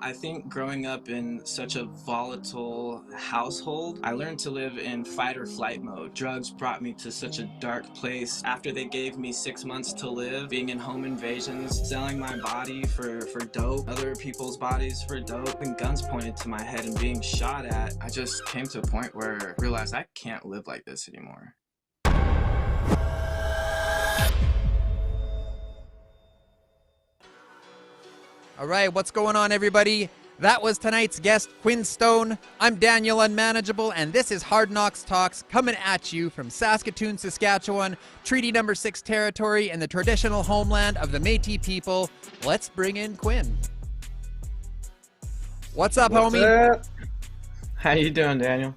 I think growing up in such a volatile household, I learned to live in fight or flight mode. Drugs brought me to such a dark place. After they gave me 6 months to live, being in home invasions, selling my body for dope, other people's bodies for dope, and guns pointed to my head and being shot at, I just came to a point where I realized I can't live like this anymore. All right, what's going on, everybody? That was tonight's guest, Quinn Stone. I'm Daniel Unmanageable, and this is Hard Knocks Talks coming at you from Saskatoon, Saskatchewan, Treaty Number 6 territory and the traditional homeland of the Métis people. Let's bring in Quinn. What's up, homie? Up? How you doing, Daniel?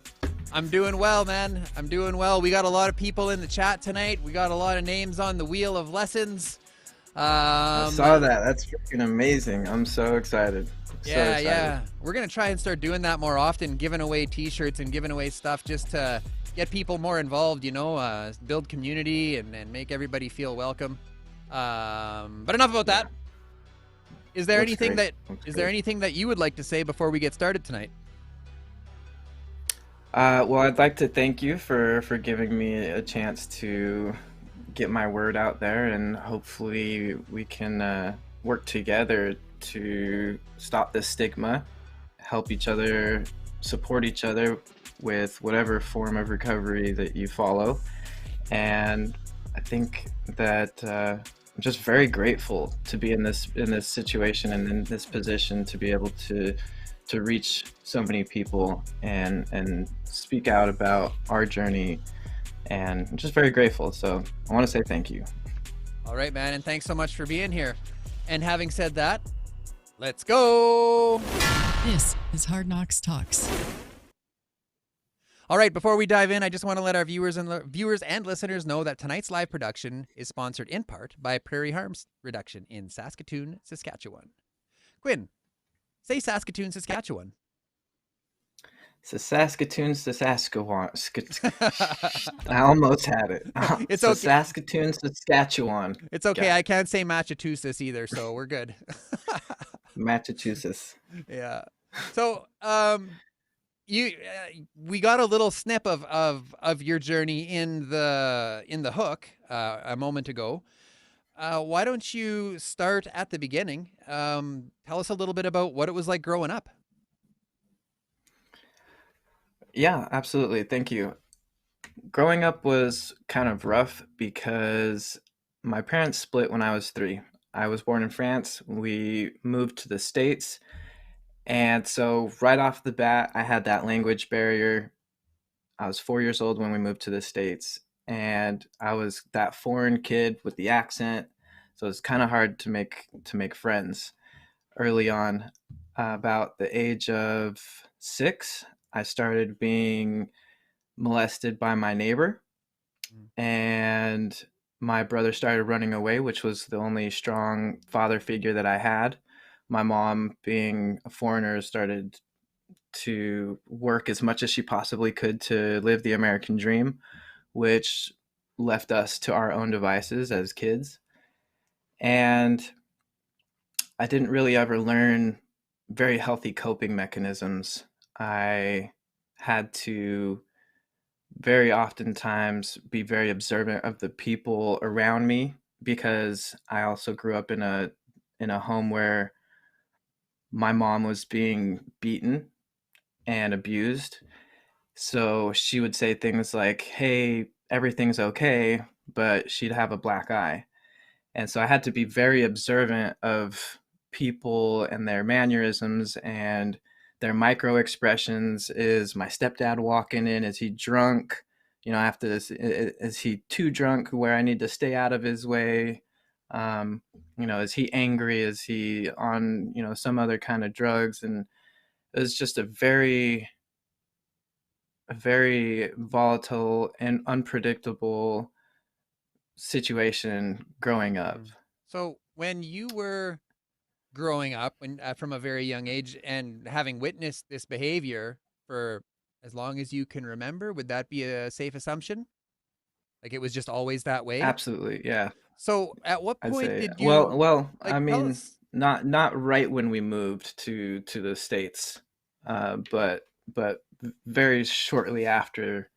I'm doing well, man. I'm doing well. We got a lot of people in the chat tonight. We got a lot of names on the wheel of lessons. I saw that. That's freaking amazing. I'm so excited. Yeah. We're going to try and start doing that more often, giving away t-shirts and giving away stuff just to get people more involved, you know, build community and make everybody feel welcome. But enough about that. Is there anything that you would like to say before we get started tonight? Well, I'd like to thank you for giving me a chance to get my word out there, and hopefully we can work together to stop this stigma, help each other, support each other with whatever form of recovery that you follow. And I think that I'm just very grateful to be in this situation and in this position to be able to reach so many people and speak out about our journey. And I'm just very grateful. So I want to say thank you. All right, man. And thanks so much for being here. And having said that, let's go. This is Hard Knocks Talks. All right, before we dive in, I just want to let our viewers and listeners know that tonight's live production is sponsored in part by Prairie Harms Reduction in Saskatoon, Saskatchewan. Quinn, say Saskatoon, Saskatchewan. Saskatoon, Saskatchewan. I almost had it. It's okay. Saskatoon, Saskatchewan. It's okay. I can't say Massachusetts either, so we're good. Massachusetts. Yeah. So, we got a little snip of your journey in the hook a moment ago. Why don't you start at the beginning? Tell us a little bit about what it was like growing up. Yeah, absolutely. Thank you. Growing up was kind of rough because my parents split when I was 3. I was born in France. We moved to the States. And so right off the bat, I had that language barrier. I was 4 years old when we moved to the States. And I was that foreign kid with the accent. So it's kind of hard to make friends early on. About the age of 6, I started being molested by my neighbor, and my brother started running away, which was the only strong father figure that I had. My mom, being a foreigner, started to work as much as she possibly could to live the American dream, which left us to our own devices as kids. And I didn't really ever learn very healthy coping mechanisms. I had to very oftentimes be very observant of the people around me, because I also grew up in a home where my mom was being beaten and abused. So she would say things like, "Hey, everything's okay," but she'd have a black eye. And so I had to be very observant of people and their mannerisms and their micro expressions. Is my stepdad walking in? Is he drunk? You know, after this, is he too drunk where I need to stay out of his way? You know, is he angry? Is he on, you know, some other kind of drugs? And it was just a very volatile and unpredictable situation growing up. So when you were growing up, when from a very young age, and having witnessed this behavior for as long as you can remember, would that be a safe assumption? Like it was just always that way? Absolutely, yeah. So at what I'd point say, did you well, like I tell mean, us not right when we moved to the States, but very shortly after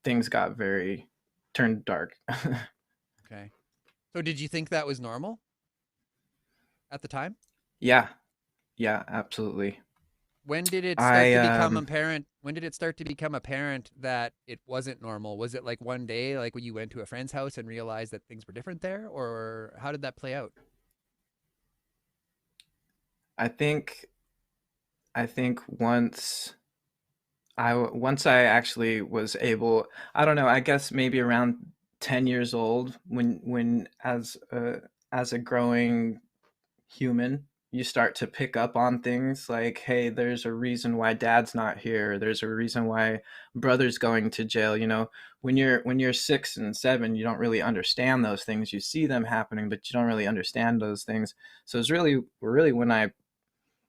things got very turned dark. Okay. So did you think that was normal at the time? Yeah, yeah, absolutely. When did it start I to become apparent? When did it start to become apparent that it wasn't normal? Was it like one day, like when you went to a friend's house and realized that things were different there, or how did that play out? I think I think once I actually was able, I don't know, I guess maybe around 10 years old, when as a growing human, you start to pick up on things like, hey, there's a reason why dad's not here. There's a reason why brother's going to jail. When you're 6 and 7, you don't really understand those things. You see them happening, but you don't really understand those things. So it's really when I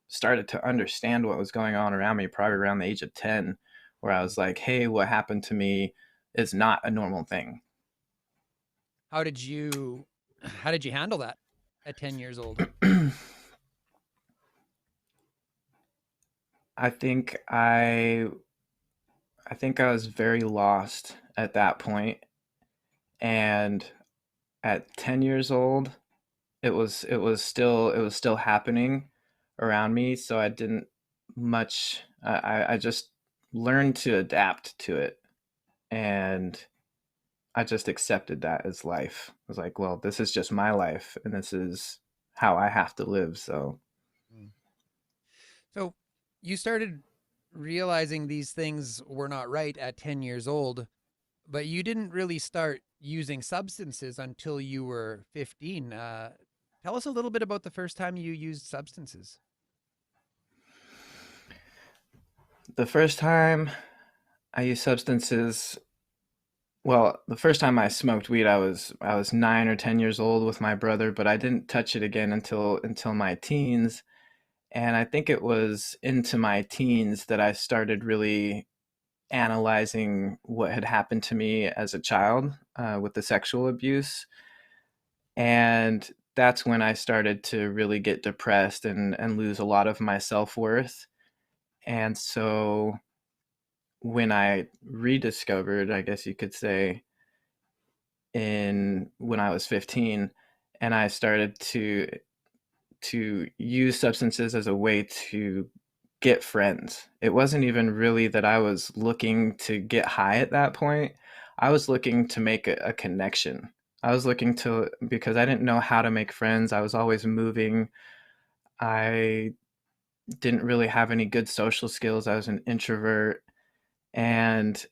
started to understand what was going on around me, probably around the age of 10, where I was like, hey, what happened to me is not a normal thing. How did you how did you handle that at 10 years old? I think I was very lost at that point, and at 10 years old, it was still happening around me, so I didn't much I just learned to adapt to it, and I just accepted that as life. I was like, well, this is just my life and this is how I have to live, so Mm. So you started realizing these things were not right at 10 years old, but you didn't really start using substances until you were 15. Tell us a little bit about the first time you used substances. the first time I used substances, well, the first time I smoked weed, I was 9 or 10 years old with my brother, but I didn't touch it again until my teens. And I think it was into my teens that I started really analyzing what had happened to me as a child, with the sexual abuse. And that's when I started to really get depressed and lose a lot of my self worth. And so when I rediscovered, I guess you could say, in when I was 15, and I started to use substances as a way to get friends. It wasn't even really that I was looking to get high at that point. I was looking to make a connection. I was looking to, because I didn't know how to make friends. I was always moving. I didn't really have any good social skills. I was an introvert, and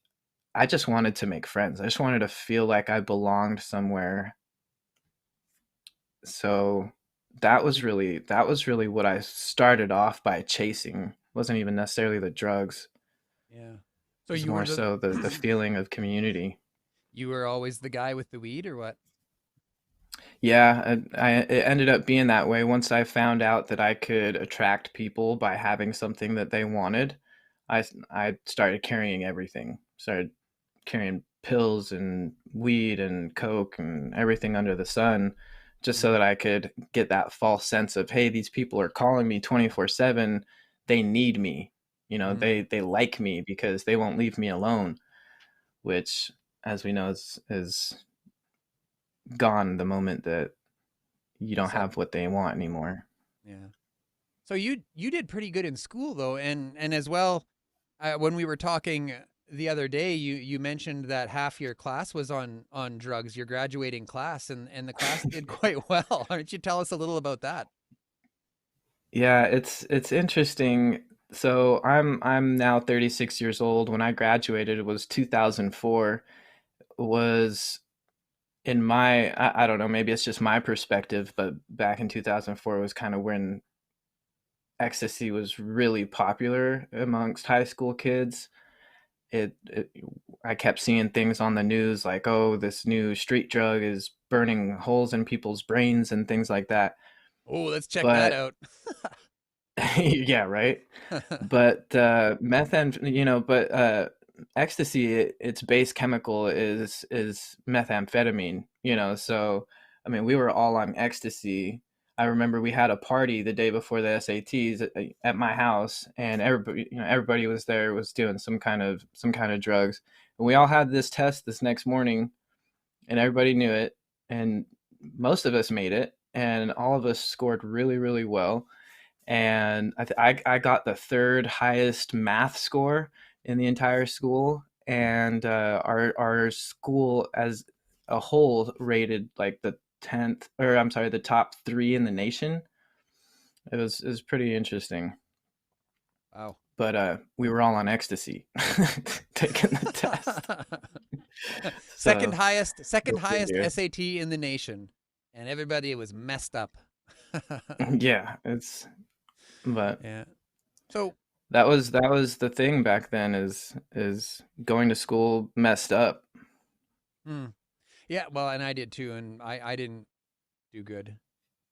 I just wanted to make friends. I just wanted to feel like I belonged somewhere. So that was really what I started off by chasing. It wasn't even necessarily the drugs. Yeah. It So was you were more so the feeling of community. you were always the guy with the weed or what? Yeah, it ended up being that way once I found out that I could attract people by having something that they wanted. I started carrying everything. Started carrying pills and weed and coke and everything under the sun, just so Mm. that I could get that false sense of, hey, these people are calling me 24/7. They need me. Mm. They like me because they won't leave me alone, which, as we know, is gone the moment that you You don't said, have what they want anymore. yeah. So you did pretty good in school though, and as well, when we were talking the other day, you mentioned that half your class was on drugs, your graduating class, and the class did quite well. Why don't you tell us a little about that? Yeah, it's interesting. So I'm now 36 years old. When I graduated, it was 2004. Was in my I don't know, maybe it's just my perspective, but back in 2004 was kind of when ecstasy was really popular amongst high school kids. It I kept seeing things on the news like, oh, this new street drug is burning holes in people's brains and things like that. Oh, let's check that But out. yeah, right. But ecstasy, its base chemical is methamphetamine. So I mean, we were all on ecstasy. I remember we had a party the day before the SATs at my house, and everybody was there, was doing some kind of drugs, and we all had this test this next morning, and everybody knew it, and most of us made it, and all of us scored really, really well. And I got the third highest math score in the entire school, and our school as a whole rated like the 10th, or I'm sorry, the top three in the nation. It was pretty interesting, Wow. but we were all on ecstasy taking the test. second So highest, go second highest figure. SAT in the nation, and everybody was messed up. Yeah, but Yeah. So, that was the thing back then, is going to school messed up. hmm. Yeah, well, and I did too, and I didn't do good,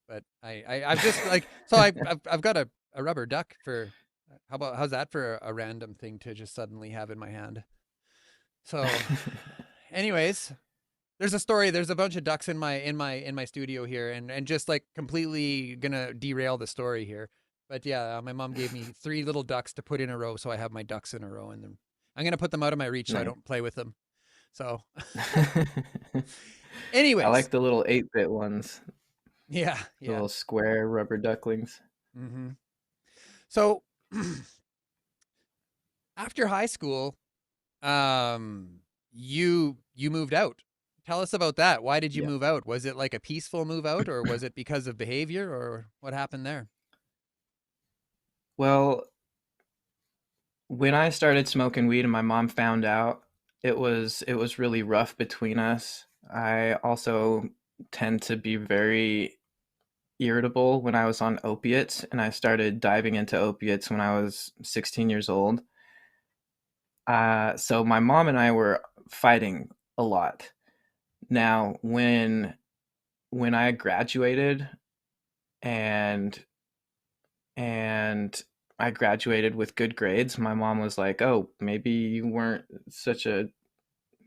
but I've just like so I've got a rubber duck for how's that for a random thing to just suddenly have in my hand? So, anyways, there's a story. There's a bunch of ducks in my studio here, and just like completely gonna derail the story here. But yeah, my mom gave me three little ducks to put in a row, so I have my ducks in a row, and then I'm gonna put them out of my reach so I Nice. don't play with them. So, I anyways, like the little 8-bit ones, yeah, the yeah. little square rubber ducklings. hmm So after high school, you moved out. Tell us about that. Why did you Yeah. move out? Was it like a peaceful move out, or was it because of behavior, or what happened there? Well, when I started smoking weed and my mom found out, it was really rough between us. I also tend to be very irritable when I was on opiates, and I started diving into opiates when I was 16 years old. So my mom and I were fighting a lot. Now, when I graduated and and I graduated with good grades, my mom was like, "Oh, maybe you weren't such a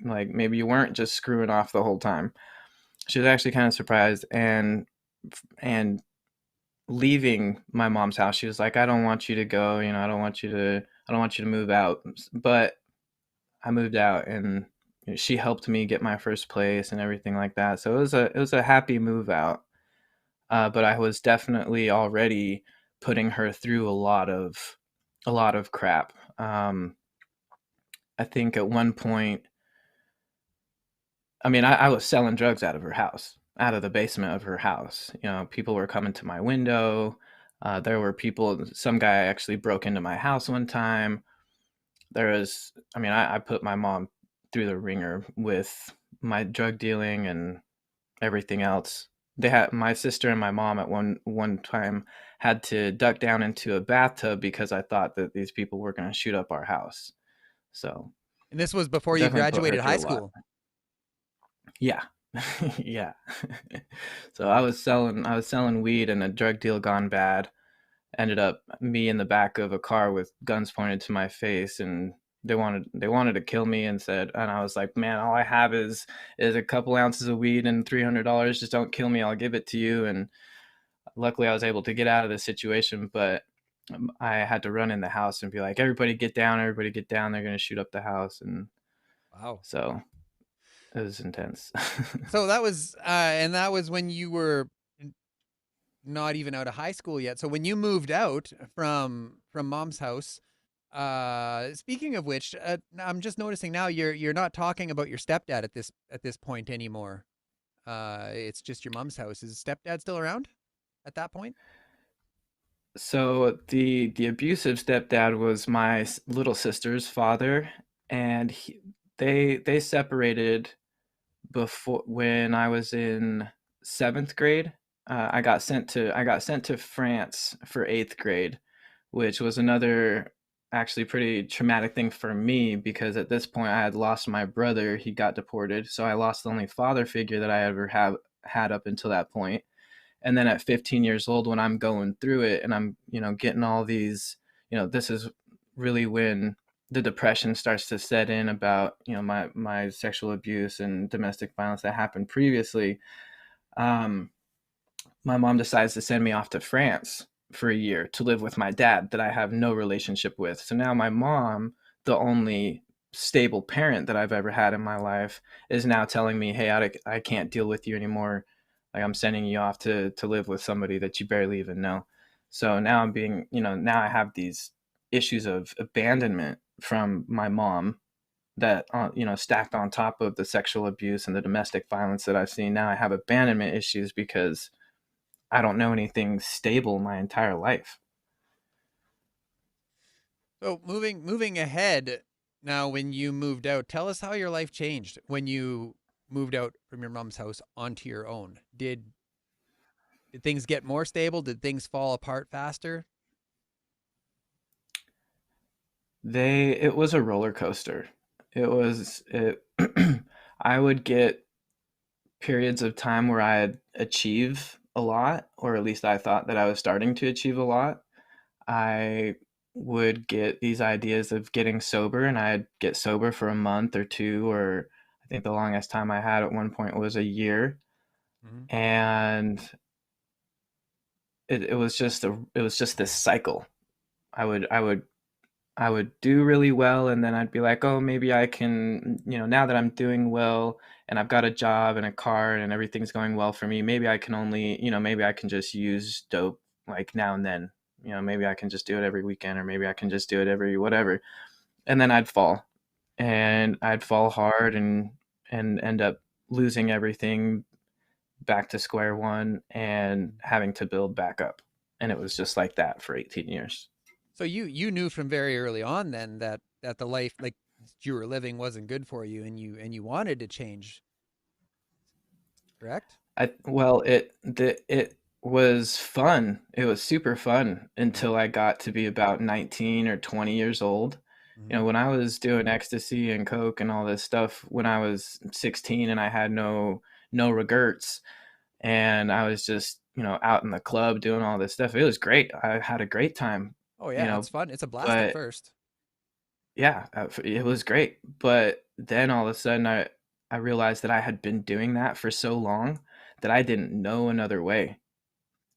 maybe you weren't just screwing off the whole time." She was actually kind of surprised, and leaving my mom's house, she was like, "I don't want you to go, I don't want you to move out." But I moved out, and she helped me get my first place and everything like that. So it was a happy move out. But I was definitely already putting her through a lot of crap. I think at one point, I mean, I was selling drugs out of her house, out of the basement of her house. People were coming to my window. There were people. Some guy actually broke into my house one time. I mean, I put my mom through the ringer with my drug dealing and everything else. They had my sister and my mom at one time had to duck down into a bathtub because I thought that these people were going to shoot up our house. So And this was before you definitely put her graduated high through a lot. school. Yeah. Yeah. So I was selling weed, and a drug deal gone bad ended up me in the back of a car with guns pointed to my face, and they wanted to kill me, and I was like, "Man, all I have is a couple ounces of weed and $300. Just don't kill me. I'll give it to you." And luckily I was able to get out of the situation, but I had to run in the house and be like, "Everybody get down, everybody get down. They're going to shoot up the house." And Wow. so it was intense. So that was when you were not even out of high school yet. So when you moved out from mom's house, speaking of which, I'm just noticing now you're not talking about your stepdad at this point anymore. It's just your mom's house. Is stepdad still around at that point? So the abusive stepdad was my little sister's father, and they separated before when I was in 7th grade. I got sent to France for 8th grade, which was another actually pretty traumatic thing for me, because at this point I had lost my brother. He got deported, so I lost the only father figure that I ever have had up until that point. And then at 15 years old, when I'm going through it and I'm getting all these, this is really when the depression starts to set in about my sexual abuse and domestic violence that happened previously. um my mom decides to send me off to France for a year to live with my dad that I have no relationship with. So now my mom, the only stable parent that I've ever had in my life, is now telling me, "Hey, I can't deal with you anymore. Like I'm sending you off to live with somebody that you barely even know." So now I'm being, now I have these issues of abandonment from my mom that stacked on top of the sexual abuse and the domestic violence that I've seen. Now I have abandonment issues because I don't know anything stable my entire life. So moving ahead now, when you moved out, tell us how your life changed when you moved out from your mom's house onto your own. Did things get more stable? Did things fall apart faster? It was a roller coaster. It I would get periods of time where I'd achieve a lot, or at least I thought that I was starting to achieve a lot. I would get these ideas of getting sober, and I'd get sober for a month or two, or I think the longest time I had at one point was a year. Mm-hmm. And it was just this cycle. I would do really well, and then I'd be like, "Oh, maybe I can, now that I'm doing well and I've got a job and a car and everything's going well for me, maybe I can only, maybe I can just use dope like now and then. Maybe I can just do it every weekend, or maybe I can just do it every whatever." And then I'd fall, and I'd fall hard and end up losing everything, back to square one, and having to build back up. And it was just like that for 18 years. So you knew from very early on then that the life like you were living wasn't good for you, and you wanted to change, correct? It was fun. It was super fun Mm-hmm. until I got to be about 19 or 20 years old. Mm-hmm. When I was doing ecstasy and coke and all this stuff when I was 16, and I had no regrets, and I was just, out in the club doing all this stuff. It was great. I had a great time, Oh you yeah, it's know, fun. It's a blast at but first. yeah, it was great. But then all of a sudden, I realized that I had been doing that for so long that I didn't know another way.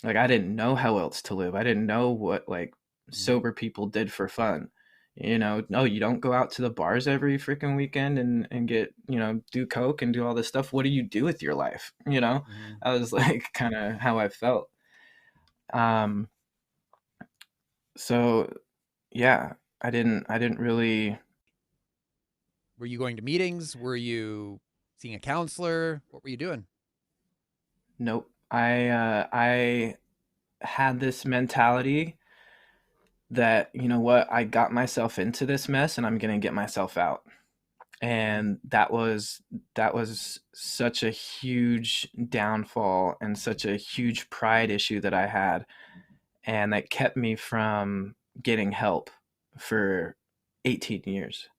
Like I didn't know how else to live. I didn't know what like Mm-hmm. sober people did for fun. No, you don't go out to the bars every freaking weekend and get, do coke and do all this stuff. What do you do with your life? Mm-hmm. I was like kind of how I felt. Um, so yeah, I didn't really. Were you going to meetings? Were you seeing a counselor? What were you doing? Nope. I had this mentality that, I got myself into this mess and I'm gonna get myself out. Mm-hmm. And that was such a huge downfall and such a huge pride issue that I had, and that kept me from getting help for 18 years.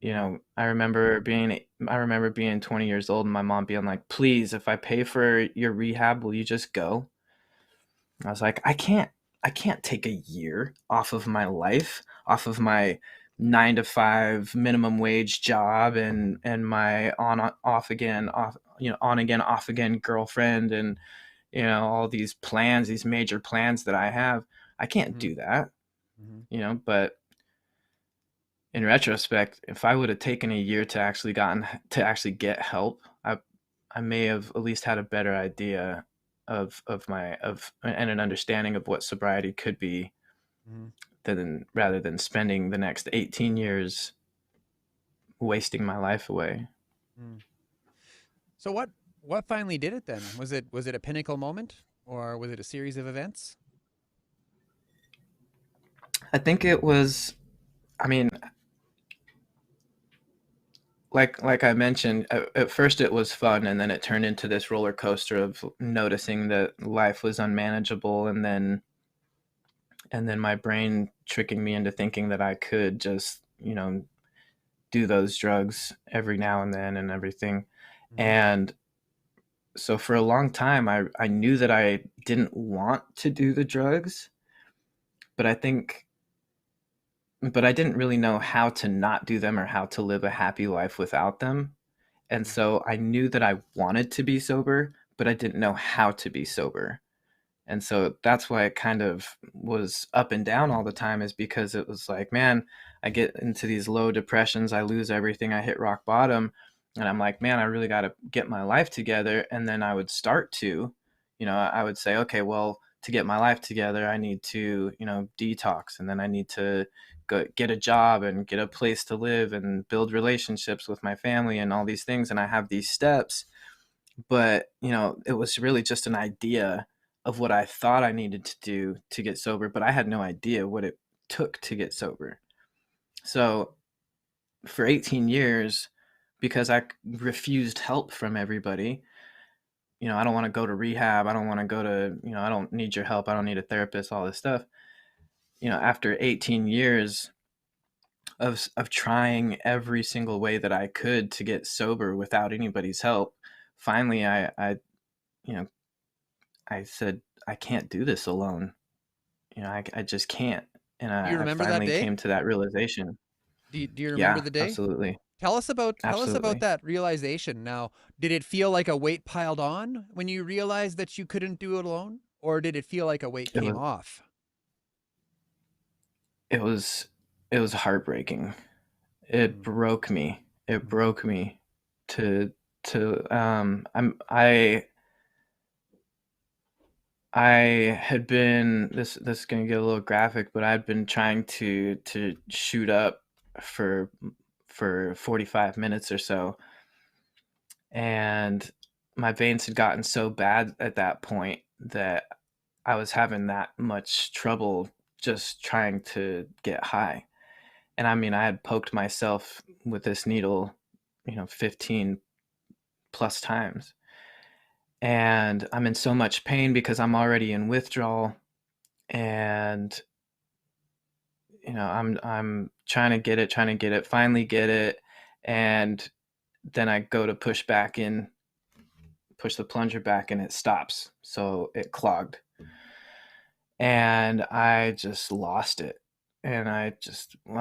Mm-hmm. I remember being 20 years old and my mom being like, "Please, if I pay for your rehab, will you just go?" I was like, I can't take a year off of my life, off of my 9 to 5 minimum wage job, and my off again, on again, off again girlfriend, and all these plans, these major plans that I have. I can't Mm-hmm. do that, Mm-hmm. but in retrospect, if I would have taken a year to actually get help, I may have at least had a better idea of my of and an understanding of what sobriety could be, Mm-hmm. than rather than spending the next 18 years wasting my life away. Mm-hmm. So what finally did it then? Was it a pinnacle moment, or was it a series of events? I think it was. I mean, like I mentioned, at first it was fun, and then it turned into this roller coaster of noticing that life was unmanageable, and then my brain tricking me into thinking that I could just, do those drugs every now and then and everything. Mm-hmm. And so for a long time, I knew that I didn't want to do the drugs, but but I didn't really know how to not do them or how to live a happy life without them. And Mm-hmm. so I knew that I wanted to be sober, but I didn't know how to be sober. And so that's why it kind of was up and down all the time, is because it was like, man, I get into these low depressions, I lose everything, I hit rock bottom, and I'm like, man, I really got to get my life together. And then I would start to, I would say, okay, well, to get my life together, I need to, detox, and then I need to go get a job and get a place to live and build relationships with my family and all these things. And I have these steps, but it was really just an idea of what I thought I needed to do to get sober, but I had no idea what it took to get sober. So for 18 years, because I refused help from everybody, I don't want to go to rehab, I don't want to go to, I don't need your help, I don't need a therapist, all this stuff. After 18 years of trying every single way that I could to get sober without anybody's help, finally you know I said, I can't do this alone. I just can't. And Do you I remember that finally day? came to that realization. Do you remember Yeah, the day? absolutely. Tell us about Absolutely. that realization. Now, did it feel like a weight piled on when you realized that you couldn't do it alone, or did it feel like a weight It came was, off? it was, it was heartbreaking. It Mm, broke me. It mhm. broke me to, I had been, this is going to get a little graphic, but I'd been trying to shoot up for, for 45 minutes or so, and my veins had gotten so bad at that point that I was having that much trouble just trying to get high. And I mean, I had poked myself with this needle, 15 plus times. And I'm in so much pain because I'm already in withdrawal, and I'm trying to get it, finally get it, and then I go to push the plunger back, and it stops. So it clogged. And I just lost it. And I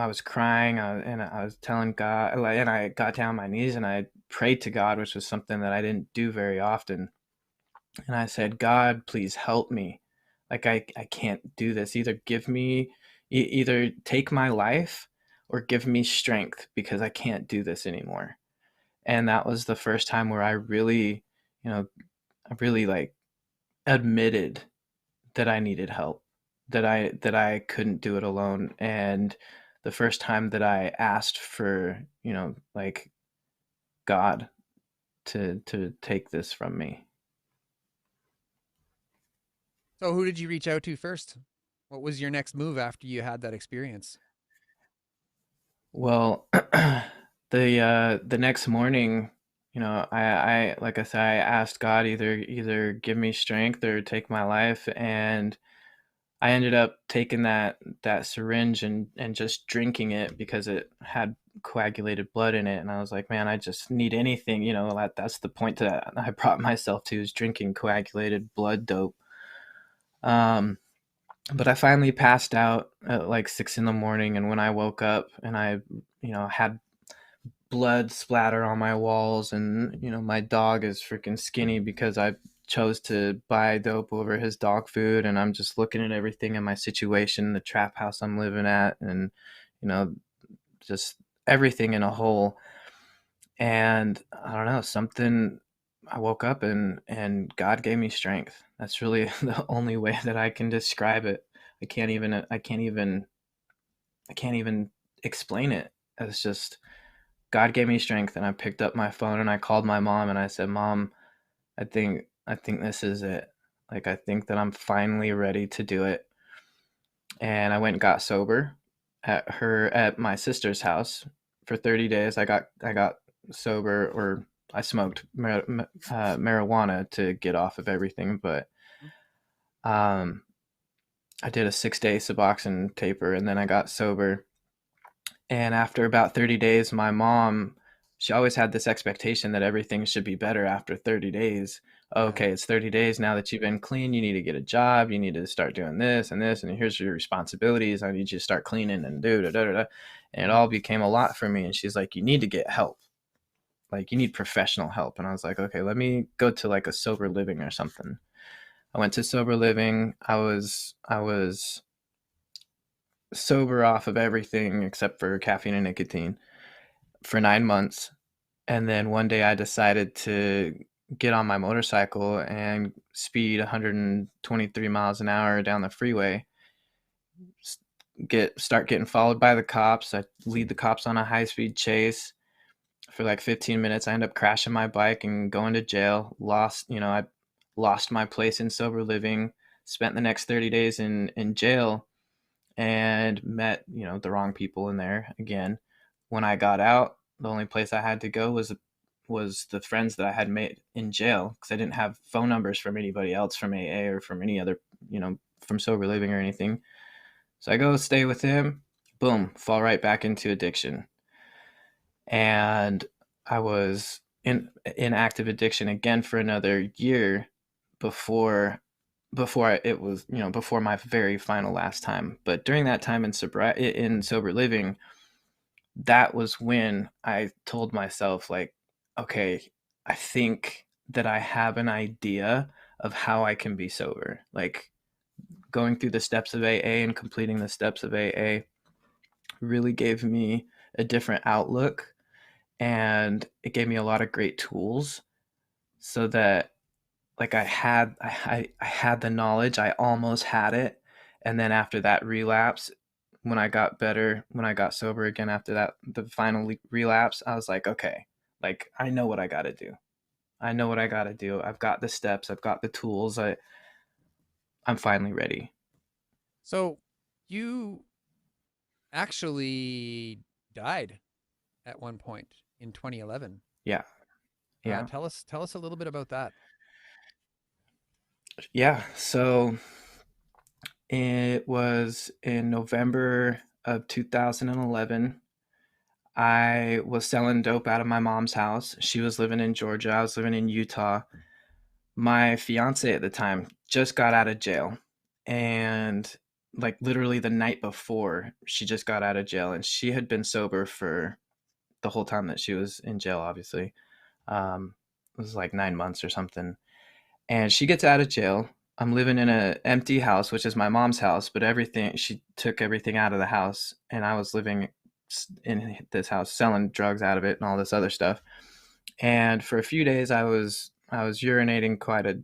was crying, and I was telling God, like, and I got down on my knees and I prayed to God, which was something that I didn't do very often. And I said, God, please help me. Like, I can't do this. Either either take my life or give me strength, because I can't do this anymore. And that was the first time where you know, I really like admitted that I needed help, that I couldn't do it alone, and the first time that I asked for, like, God to take this from me. So, who did you reach out to first? What was your next move after you had that experience? Well, the next morning, I like I said, I asked God, either give me strength or take my life, and I ended up taking that syringe and just drinking it because it had coagulated blood in it, and I was like, man, I just need anything, that's the point that I brought myself to, is drinking coagulated blood dope. Um, but I finally passed out at like 6 in the morning, and when I woke up and I, had blood splatter on my walls, and my dog is freaking skinny because I chose to buy dope over his dog food, and I'm just looking at everything in my situation, the trap house I'm living at, and you know just everything in a whole. And I don't know, something, I woke up and God gave me strength. That's really the only way that I can describe it. I can't even explain it. It's just, God gave me strength, and I picked up my phone and I called my mom and I said, "Mom, I think this is it. Like, I think that I'm finally ready to do it." And I went and got sober at my sister's house for 30 days. I got sober, or I smoked marijuana to get off of everything, but um, I did a 6-day Suboxone taper, and then I got sober. And after about 30 days, my mom, she always had this expectation that everything should be better after 30 days. Yeah. Okay, it's 30 days now that you've been clean. You need to get a job. You need to start doing this, and here's your responsibilities. I need you to start cleaning and do da da da. Da. And it Mhm. all became a lot for me. And she's like, you need to get help. Like, you need professional help. And I was like, okay, let me go to like a sober living or something. I went to sober living. I was sober off of everything except for caffeine and nicotine for 9 months. And then one day I decided to get on my motorcycle and speed 123 miles an hour down the freeway. Start getting followed by the cops. I lead the cops on a high speed chase for like 15 minutes. I end up crashing my bike and going to jail. I lost my place in sober living. Spent the next 30 days in jail and met, the wrong people in there again. When I got out, the only place I had to go was the friends that I had made in jail, because I didn't have phone numbers from anybody else from AA or from any other, from sober living or anything. So I go stay with him. Boom, fall right back into addiction. And I was in active addiction again for another year before it was, before my very final last time. But during that time in sober living, that was when I told myself, like, okay, I think that I have an idea of how I can be sober. Like, going through the steps of AA and completing the steps of AA really gave me a different outlook, and it gave me a lot of great tools, so that, like, I had the knowledge, I almost had it. And then after that relapse, when I got better, when I got sober again after that, the final relapse, I was like, okay, like, I know what I got to do. I know what I got to do. I've got the steps, I've got the tools. I'm finally ready. So you actually died at one point in 2011. Yeah. Yeah. Tell us a little bit about that. Yeah. So it was in November of 2011. I was selling dope out of my mom's house. She was living in Georgia. I was living in Utah. My fiance at the time just got out of jail. And, like, literally the night before, she just got out of jail, and she had been sober for the whole time that she was in jail, obviously. It was like 9 months or something. And she gets out of jail. I'm living in an empty house, which is my mom's house, but she took everything out of the house, and I was living in this house selling drugs out of it and all this other stuff. And for a few days I was urinating quite a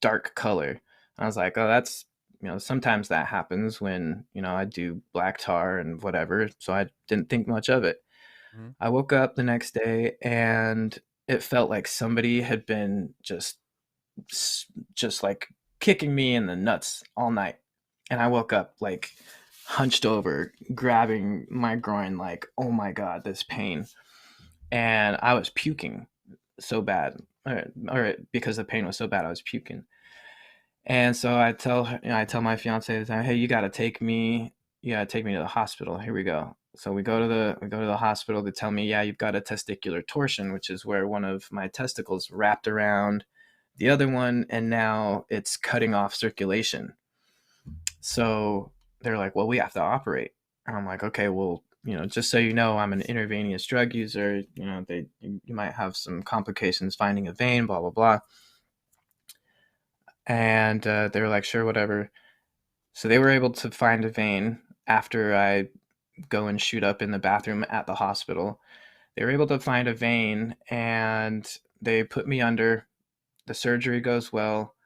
dark color. I was like, oh, that's, sometimes that happens when, I do black tar and whatever. So I didn't think much of it. Mhm. I woke up the next day and it felt like somebody had been just like kicking me in the nuts all night. And I woke up like hunched over, grabbing my groin, like, oh my God, this pain. And I was puking so bad, or because the pain was so bad, I was puking. And so I tell her, I tell my fiance at the time, hey, you gotta take me to the hospital. Here we go. So we go to the hospital. They tell me, yeah, you've got a testicular torsion, which is where one of my testicles wrapped around the other one, and now it's cutting off circulation. So they're like, well, we have to operate. And I'm like, okay, well, just so you know, I'm an intravenous drug user. You might have some complications finding a vein, blah blah blah. And they were like, sure, whatever. So they were able to find a vein after I go and shoot up in the bathroom at the hospital. They were able to find a vein, and they put me under. The surgery goes well,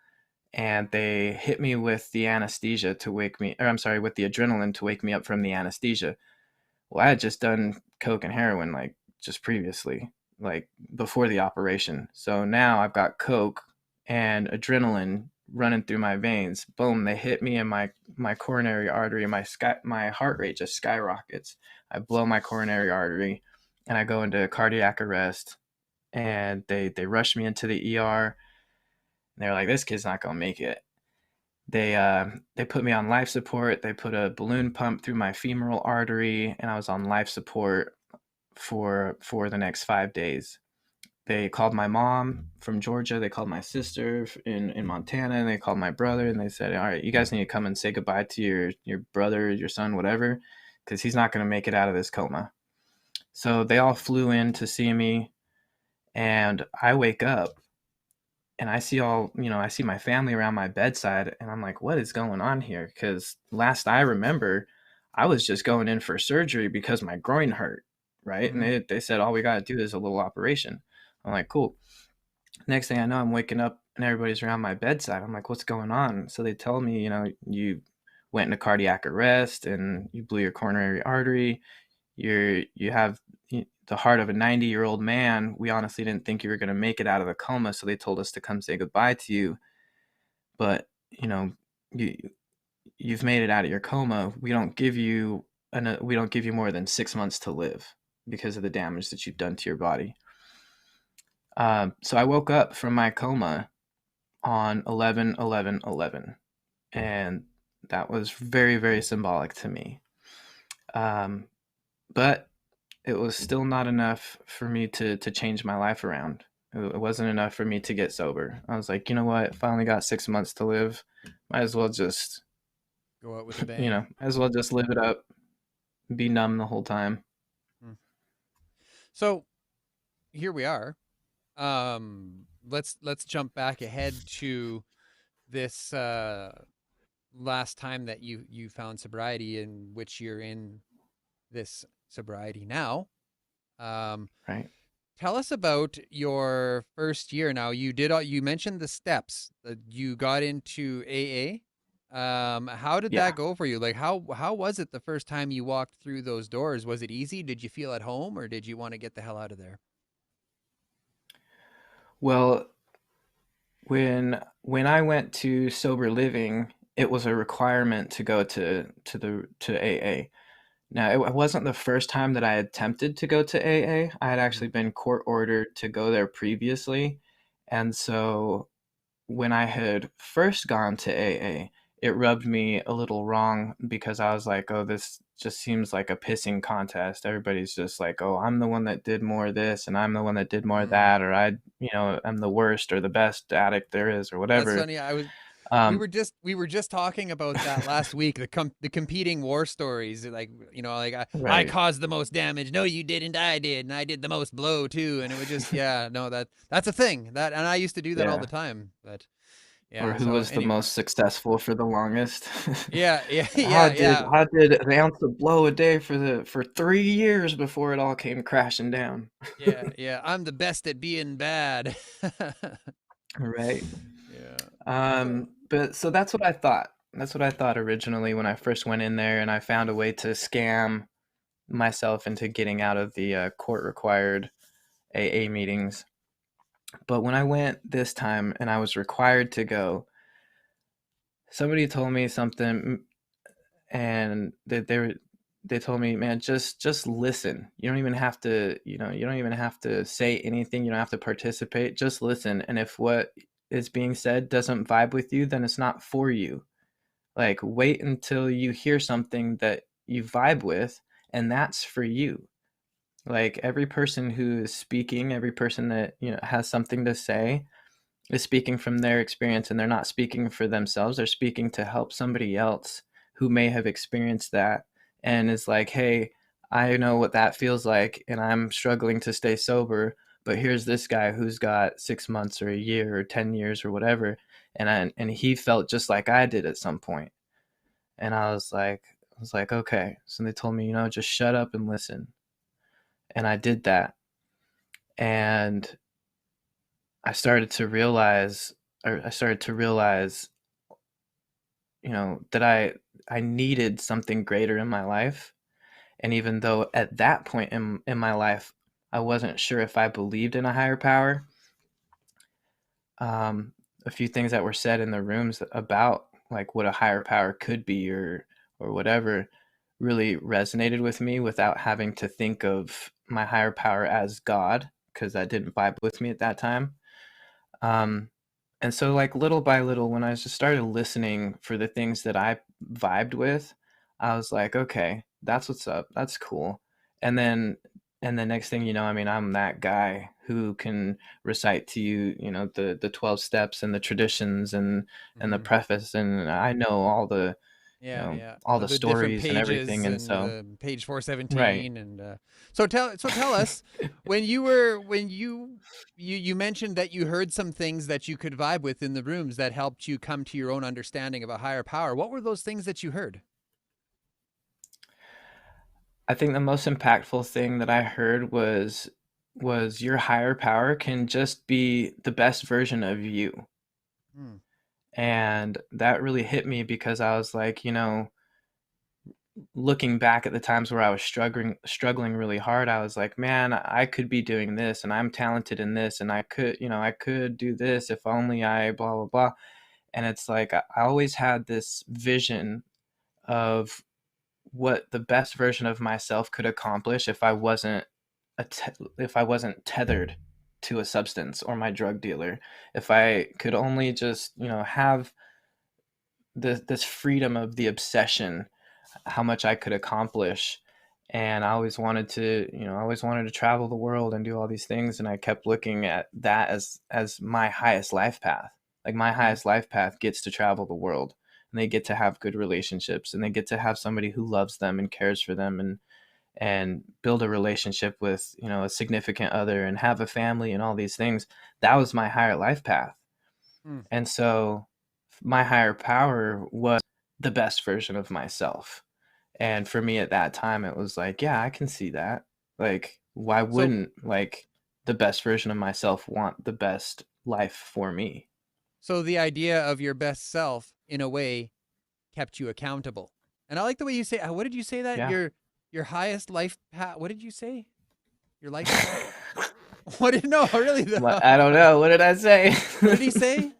and they hit me with the anesthesia to wake me, or I'm sorry, with the adrenaline to wake me up from the anesthesia. Well, I had just done coke and heroin, like, just previously, like before the operation. So now I've got coke and adrenaline running through my veins. Boom, they hit me in my coronary artery. My heart rate just skyrockets. I blow my coronary artery, and I go into cardiac arrest. And they rush me into the ER. And they're like, this kid's not gonna make it. They put me on life support. They put a balloon pump through my femoral artery, and I was on life support for the next 5 days. They called my mom from Georgia. They called my sister in Montana, and they called my brother, and they said, all right, you guys need to come and say goodbye to your brother, your son, whatever, because he's not going to make it out of this coma. So they all flew in to see me, and I wake up and I see all, I see my family around my bedside, and I'm like, what is going on here? Because last I remember, I was just going in for surgery because my groin hurt, right? And Mm-hmm. they said, all we got to do is a little operation. I'm like, cool. Next thing I know, I'm waking up and everybody's around my bedside. I'm like, what's going on? So they tell me, you went into cardiac arrest and you blew your coronary artery. You have the heart of a 90-year-old man. We honestly didn't think you were going to make it out of the coma, so they told us to come say goodbye to you. But you you've made it out of your coma. We don't give you more than 6 months to live because of the damage that you've done to your body. So I woke up from my coma on 11/11/11, and that was very, very symbolic to me. But it was still not enough for me to change my life around. It wasn't enough for me to get sober. I was like, you know what? Finally got 6 months to live. Might as well just, Go out with a bang. might as well just live it up, be numb the whole time. Mm. So here we are. Let's jump back ahead to this last time that you found sobriety, in which you're in this sobriety now. Um, Right? Tell us about your first year. Now, you mentioned the steps that you got into AA. How did that Yeah. go for you? Like, how was it the first time you walked through those doors? Was it easy? Did you feel at home, or did you want to get the hell out of there? Well, when I went to sober living, it was a requirement to go to AA. Now, it wasn't the first time that I attempted to go to AA. I had Mhm. actually been court ordered to go there previously. And so when I had first gone to AA, it rubbed me a little wrong because I was like, oh, this just seems like a pissing contest. Everybody's just like, oh, I'm the one that did more of this and I'm the one that did more of Mm. that, or I'm the worst or the best addict there is or That's whatever. funny. Um, We were just talking about that last week. The competing war stories. Like, like I right. caused the most damage. No, you didn't. I did, and I did the most blow too. And it would just, yeah, no, that's a thing. And I used to do that all the Yeah. time. But Or yeah. who So was the anyway, most successful for the longest. yeah, yeah, How yeah, did yeah, how did an ounce of blow a day for 3 years before it all came crashing down? yeah, yeah. I'm the best at being bad. Right. Yeah. So. But so that's what I thought. That's what I thought originally when I first went in there, and I found a way to scam myself into getting out of the court required AA meetings. But when I went this time and I was required to go, somebody told me something, and they told me, man, just listen. You don't even have to, you don't even have to say anything. You don't have to participate. Just listen. And if what is being said doesn't vibe with you, then it's not for you. Like, wait until you hear something that you vibe with, and that's for you. Like, every person who is speaking, every person that, has something to say is speaking from their experience, and they're not speaking for themselves. They're speaking to help somebody else who may have experienced that and is like, hey, I know what that feels like, and I'm struggling to stay sober. But here's this guy who's got 6 months or a year or 10 years or whatever. And he felt just like I did at some point. And I was like, okay. So they told me, just shut up and listen. And I did that. And I started to realize, I started to realize, that I needed something greater in my life. And even though at that point in my life, I wasn't sure if I believed in a higher power, um, a few things that were said in the rooms about like what a higher power could be or whatever really resonated with me without having to think of my higher power as God, because that didn't vibe with me at that time. Um, and so, like, little by little, when I just started listening for the things that I vibed with, I was like, okay, that's what's up. That's cool. And then, and the next thing you know, I mean, I'm that guy who can recite to you, the 12 steps and the traditions and the Mhm. preface, and I know all the, Yeah, yeah. all the The different stories and pages everything. And and so, page right. 417 and so tell us when you were when you mentioned that you heard some things that you could vibe with in the rooms that helped you come to your own understanding of a higher power. What were those things that you heard? I think the most impactful thing that I heard was your higher power can just be the best version of you. Hmm. And that really hit me because I was like, looking back at the times where I was struggling really hard, I was like, man, I could be doing this and I'm talented in this and I could do this if only I blah blah blah. And it's like I always had this vision of what the best version of myself could accomplish if I wasn't tethered to a substance or my drug dealer. If I could only just, have this freedom of the obsession, how much I could accomplish. And I always wanted to travel the world and do all these things. And I kept looking at that as my highest life path. Like my Hmm. highest life path gets to travel the world, and they get to have good relationships, and they get to have somebody who loves them and cares for them, and build a relationship with, a significant other, and have a family and all these things. That was my higher life path. Hmm. And so my higher power was the best version of myself. And for me at that time, it was like, yeah, I can see that. Like, why So wouldn't the best version of myself want the best life for me? so the idea of your best self in a way kept you accountable. And I like the way you say what did you say that Yeah. your highest life path, what did you say? Your life path? What did no, really What, though. I don't know. What did I say? What did he say?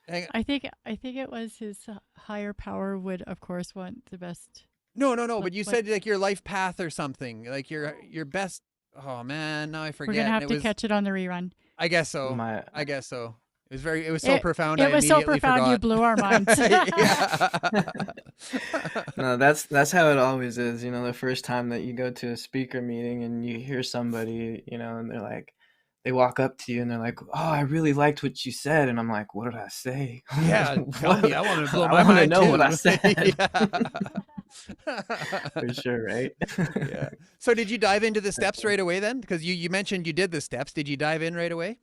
Hang I think it was his higher power would of course want the best. no, but you Like said like your life path or something. Like your best. Oh man, now I we're gonna forget. And have it to was catch it on the rerun. I guess so. My I guess so. It was so It profound I it was so immediately profound you forgot. blew our minds. Yeah. No, that's how it always is. The first time that you go to a speaker meeting and you hear somebody, and they're like, they walk up to you and they're like, "Oh, I really liked what you said," and I'm like, "What did I say? Yeah, tell me. I want to blow I my want to mind know what I too. said." Yeah. For sure, right? Yeah. So did you dive into the That's steps right away then? Because you mentioned you did the steps. Did you dive in right away?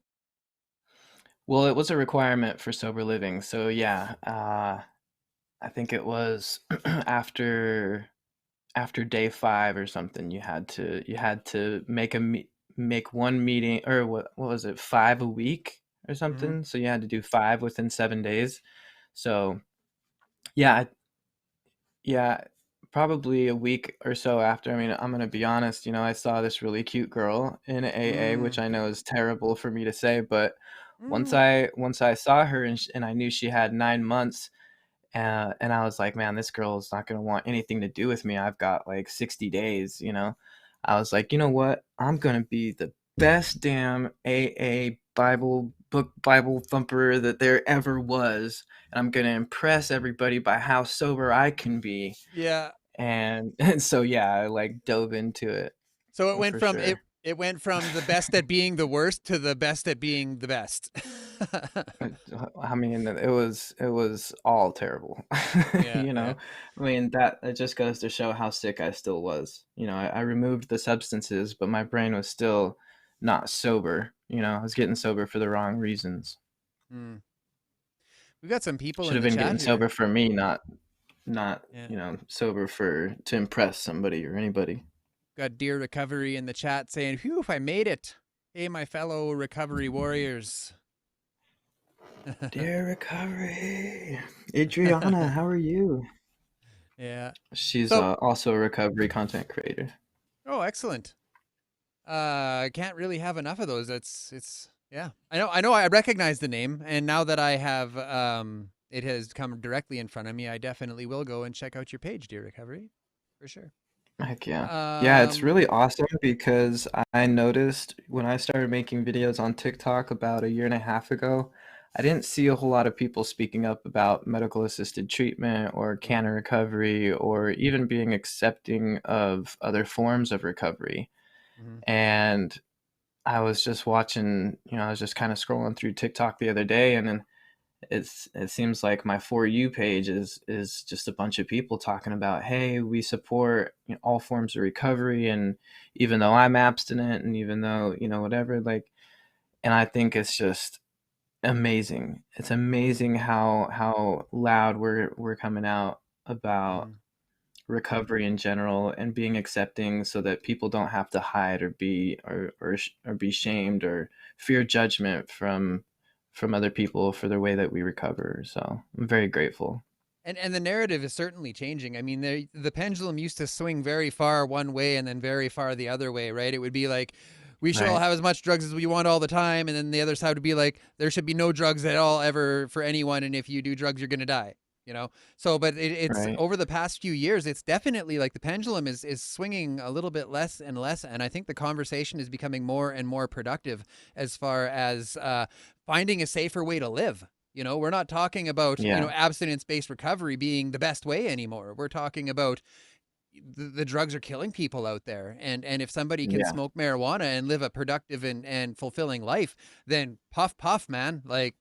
Well, it was a requirement for sober living. So yeah, I think it was after day 5 or something. You had to make one meeting, or what was it, 5 a week or Mm-hmm. something. So you had to do 5 within 7 days. So yeah, yeah, probably a week or so after. I mean, I'm gonna be honest. I saw this really cute girl in AA, which Mm. I know is terrible for me to say, but once Mm. I saw her, and I knew she had 9 months, and I was like, man, this girl is not going to want anything to do with me. I've got like 60 days, I was like, you know what? I'm going to be the best damn AA Bible thumper that there ever was. And I'm going to impress everybody by how sober I can be. Yeah. And so, yeah, I like dove into it So it went for from sure. it went from the best at being the worst to the best at being the best. I mean, it was all terrible. Yeah, you yeah. know, I mean, that it just goes to show how sick I still was. I removed the substances, but my brain was still not sober. I was getting sober for the wrong reasons. Mm. We've got some people Should in have the been chat getting here. sober for me, not Yeah. sober for to impress somebody or anybody. Got Dear Recovery in the chat saying, "Phew, I made it. Hey, my fellow recovery warriors." Dear recovery, Adriana, how are you? Yeah. She's So, also a recovery content creator. oh, excellent. I can't really have enough of those. It's yeah. I know I recognize the name, and now that I have it has come directly in front of me, I definitely will go and check out your page, Dear Recovery. For sure. Heck yeah. Yeah, it's Um really awesome because I noticed when I started making videos on TikTok about a year and a half ago, I didn't see a whole lot of people speaking up about medical assisted treatment or cancer recovery or even being accepting of other forms of recovery. mhm. And I was just watching, I was just kind of scrolling through TikTok the other day, and then it seems like my For You page is just a bunch of people talking about, hey, we support, all forms of recovery, and even though I'm abstinent, and even though, whatever, like, and I think it's just amazing. It's amazing how loud we're coming out about Mhm. recovery in general, and being accepting, so that people don't have to hide or be or be shamed or fear judgment from other people for the way that we recover. So I'm very grateful. And the narrative is certainly changing. I mean, the pendulum used to swing very far one way and then very far the other way, right? It would be like, we should all Right. have as much drugs as we want all the time, and then the other side would be like, there should be no drugs at all ever for anyone, and if you do drugs, you're gonna die. You know. So, but it's Right. over the past few years, it's definitely like the pendulum is swinging a little bit less and less, and I think the conversation is becoming more and more productive as far as finding a safer way to live. You know, we're not talking about, Yeah. abstinence based recovery being the best way anymore. We're talking about the drugs are killing people out there. And if somebody can Yeah. smoke marijuana and live a productive and fulfilling life, then puff, puff, man. Like,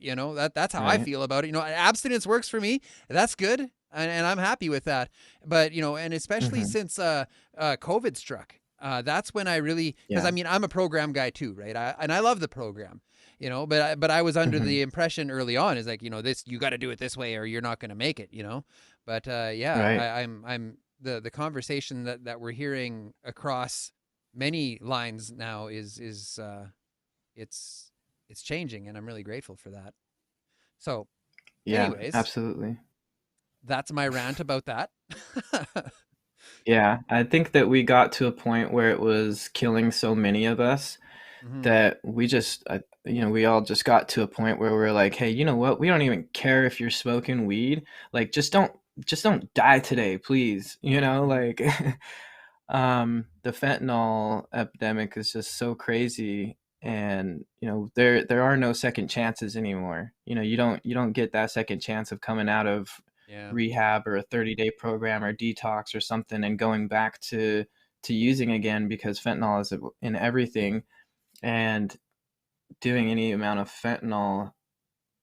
that's how I Right. feel about it. Abstinence works for me. That's good. And I'm happy with that. But, and especially Hmm. since COVID struck, that's when I really, because Yeah. I mean, I'm a program guy too, right? And I love the program, but I was under Hmm. the impression early on is like, this, you got to do it this way or you're not going to make it. But yeah, Right. I'm the conversation that we're hearing across many lines now is it's it's changing, and I'm really grateful for that. So, Yeah, anyways, absolutely. that's my rant about that. Yeah, I think that we got to a point where it was killing so many of us Hmm. that we just, we all just got to a point where we're like, hey, you know what? We don't even care if you're smoking weed. Like, just don't die today, please. Hmm. Like, the fentanyl epidemic is just so crazy, and there are no second chances anymore. You don't get that second chance of coming out of Yeah. rehab or a 30-day program or detox or something and going back to using again, because fentanyl is in everything. And doing any amount of fentanyl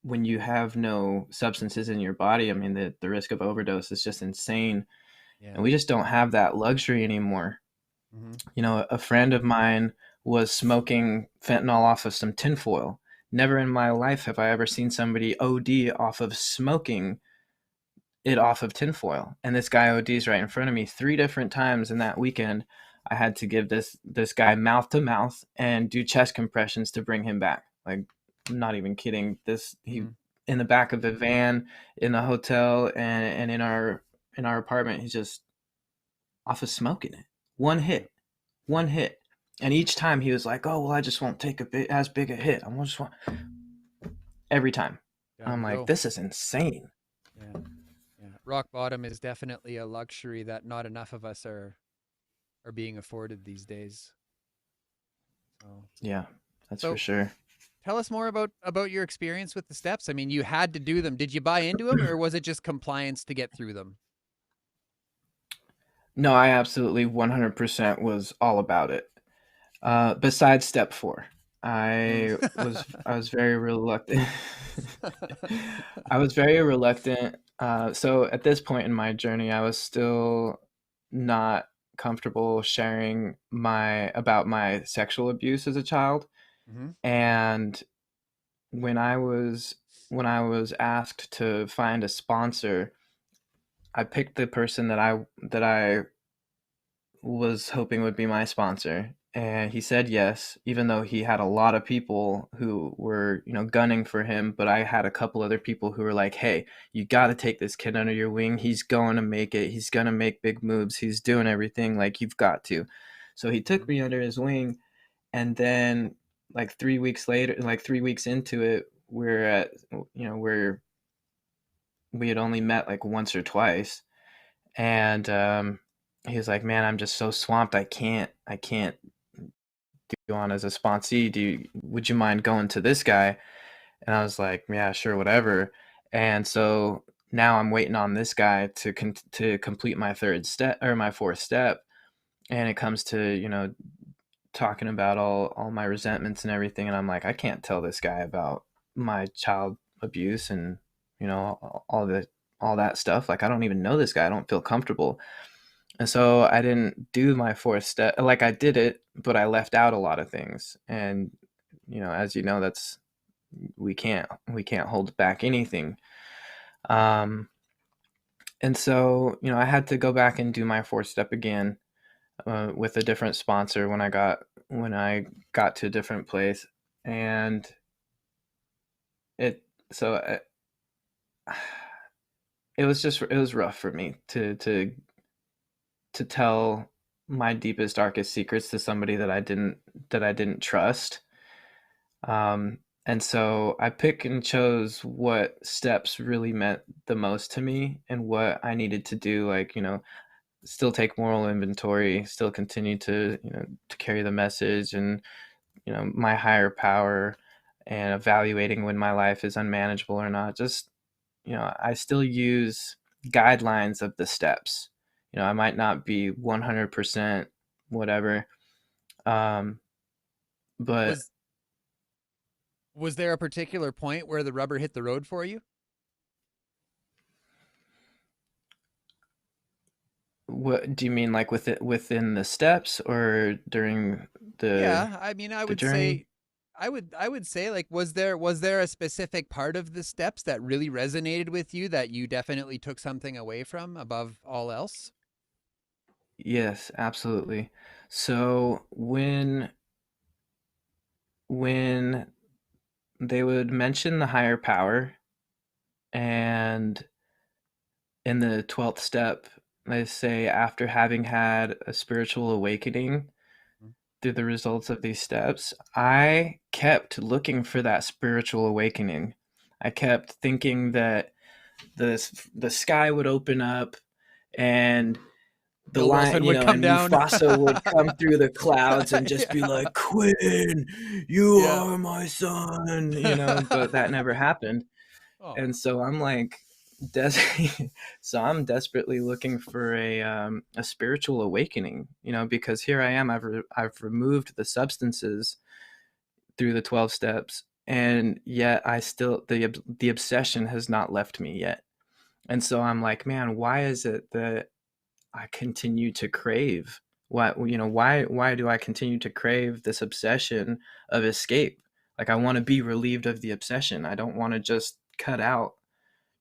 when you have no substances in your body, I mean, the risk of overdose is just insane. Yeah. And we just don't have that luxury anymore. Hmm. A friend of mine was smoking fentanyl off of some tinfoil. Never in my life have I ever seen somebody OD off of smoking it off of tinfoil. And this guy ODs right in front of me 3 different times in that weekend. I had to give this guy mouth to mouth and do chest compressions to bring him back. Like, I'm not even kidding. This he Hmm. in the back of the van in the hotel, and in our apartment, he's just off of smoking it. One hit. One hit. And each time he was like, "Oh well, I just won't take a bit as big a hit. I just want." Every time, Gotta I'm like, go. "This is insane." Yeah. Yeah. Rock bottom is definitely a luxury that not enough of us are being afforded these days. So, Yeah, that's for so sure. tell us more about your experience with the steps. I mean, you had to do them. Did you buy into them, or was it just compliance to get through them? No, I absolutely 100% was all about it. Besides step 4, Mm. I was very reluctant. I was very reluctant. So at this point in my journey, I was still not comfortable sharing my sexual abuse as a child. Hmm. And when I was when I was asked to find a sponsor, I picked the person that I was hoping would be my sponsor, and he said yes, even though he had a lot of people who were, gunning for him. But I had a couple other people who were like, hey, you got to take this kid under your wing. He's going to make it. He's going to make big moves. He's doing everything. Like, you've got to. So he Hmm. took me under his wing. And then, like 3 weeks later, like 3 weeks into it, we had only met like once or twice. And he was like, man, I'm just so swamped. I can't do you on as a sponsee. Would you mind going to this guy? And I was like, yeah, sure, whatever. And so now I'm waiting on this guy to complete my third step or my fourth step. And it comes to, talking about all my resentments and everything. And I'm like, I can't tell this guy about my child abuse and, all that stuff. Like, I don't even know this guy. I don't feel comfortable. And so I didn't do my fourth step. Like, I did it, but I left out a lot of things. And, as you know, that's, we can't hold back anything. Um, and so, I had to go back and do my fourth step again, with a different sponsor when I got to a different place. And it, so it was rough for me to tell my deepest, darkest secrets to somebody that I didn't trust. Um, and so I pick and chose what steps really meant the most to me and what I needed to do, like, still take moral inventory, still continue to carry the message and, my higher power, and evaluating when my life is unmanageable or not. Just, I still use guidelines of the steps. I might not be 100% whatever, um, but Was was there a particular point where the rubber hit the road for you? what do you mean, like within the steps or during the Yeah, I mean, the journey? I would say, like, was there a specific part of the steps that really resonated with you that you definitely took something away from above all else? Yes, absolutely. So when they would mention the higher power, and in the 12th step, they say, after having had a spiritual awakening through the results of these steps, I kept looking for that spiritual awakening. I kept thinking that the sky would open up, and the Bill line, Wilson would come and down. Mufasa would come through the clouds and just be Yeah. like, Quinn, you Yeah. are my son, but that never happened. Oh. And so I'm like, des- so I'm desperately looking for a spiritual awakening, because here I am, I've removed the substances through the 12 steps, and yet I still, the obsession has not left me yet. And so I'm like, man, why is it that I continue to crave? Why do I continue to crave this obsession of escape? Like, I want to be relieved of the obsession. I don't want to just cut out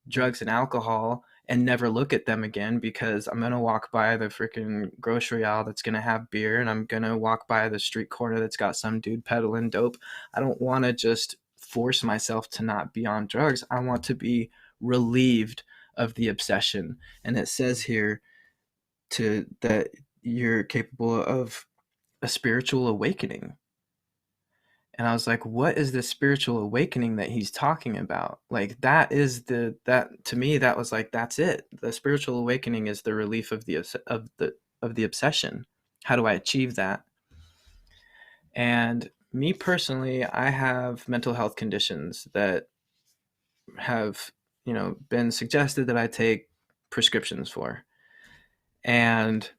drugs and alcohol and never look at them again, because I'm gonna walk by the freaking grocery aisle that's gonna have beer, and I'm gonna walk by the street corner that's got some dude peddling dope. I don't want to just force myself to not be on drugs. I want to be relieved of the obsession. And it says here to that you're capable of a spiritual awakening. And I was like, what is this spiritual awakening that he's talking about? Like, that to me, that was like, that's it. The spiritual awakening is the relief of the obsession. How do I achieve that? And me personally, I have mental health conditions that have, been suggested that I take prescriptions for. And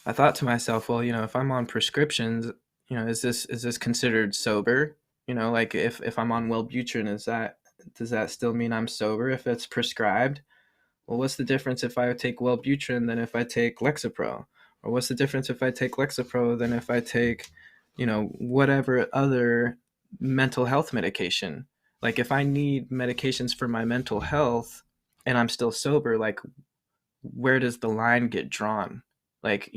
I thought to myself, well, if I'm on prescriptions, is this considered sober? Like, if I'm on Wellbutrin, does that still mean I'm sober if it's prescribed? Well, what's the difference if I take Wellbutrin than if I take Lexapro? Or what's the difference if I take Lexapro than if I take, whatever other mental health medication? Like, if I need medications for my mental health and I'm still sober, like, where does the line get drawn? Like,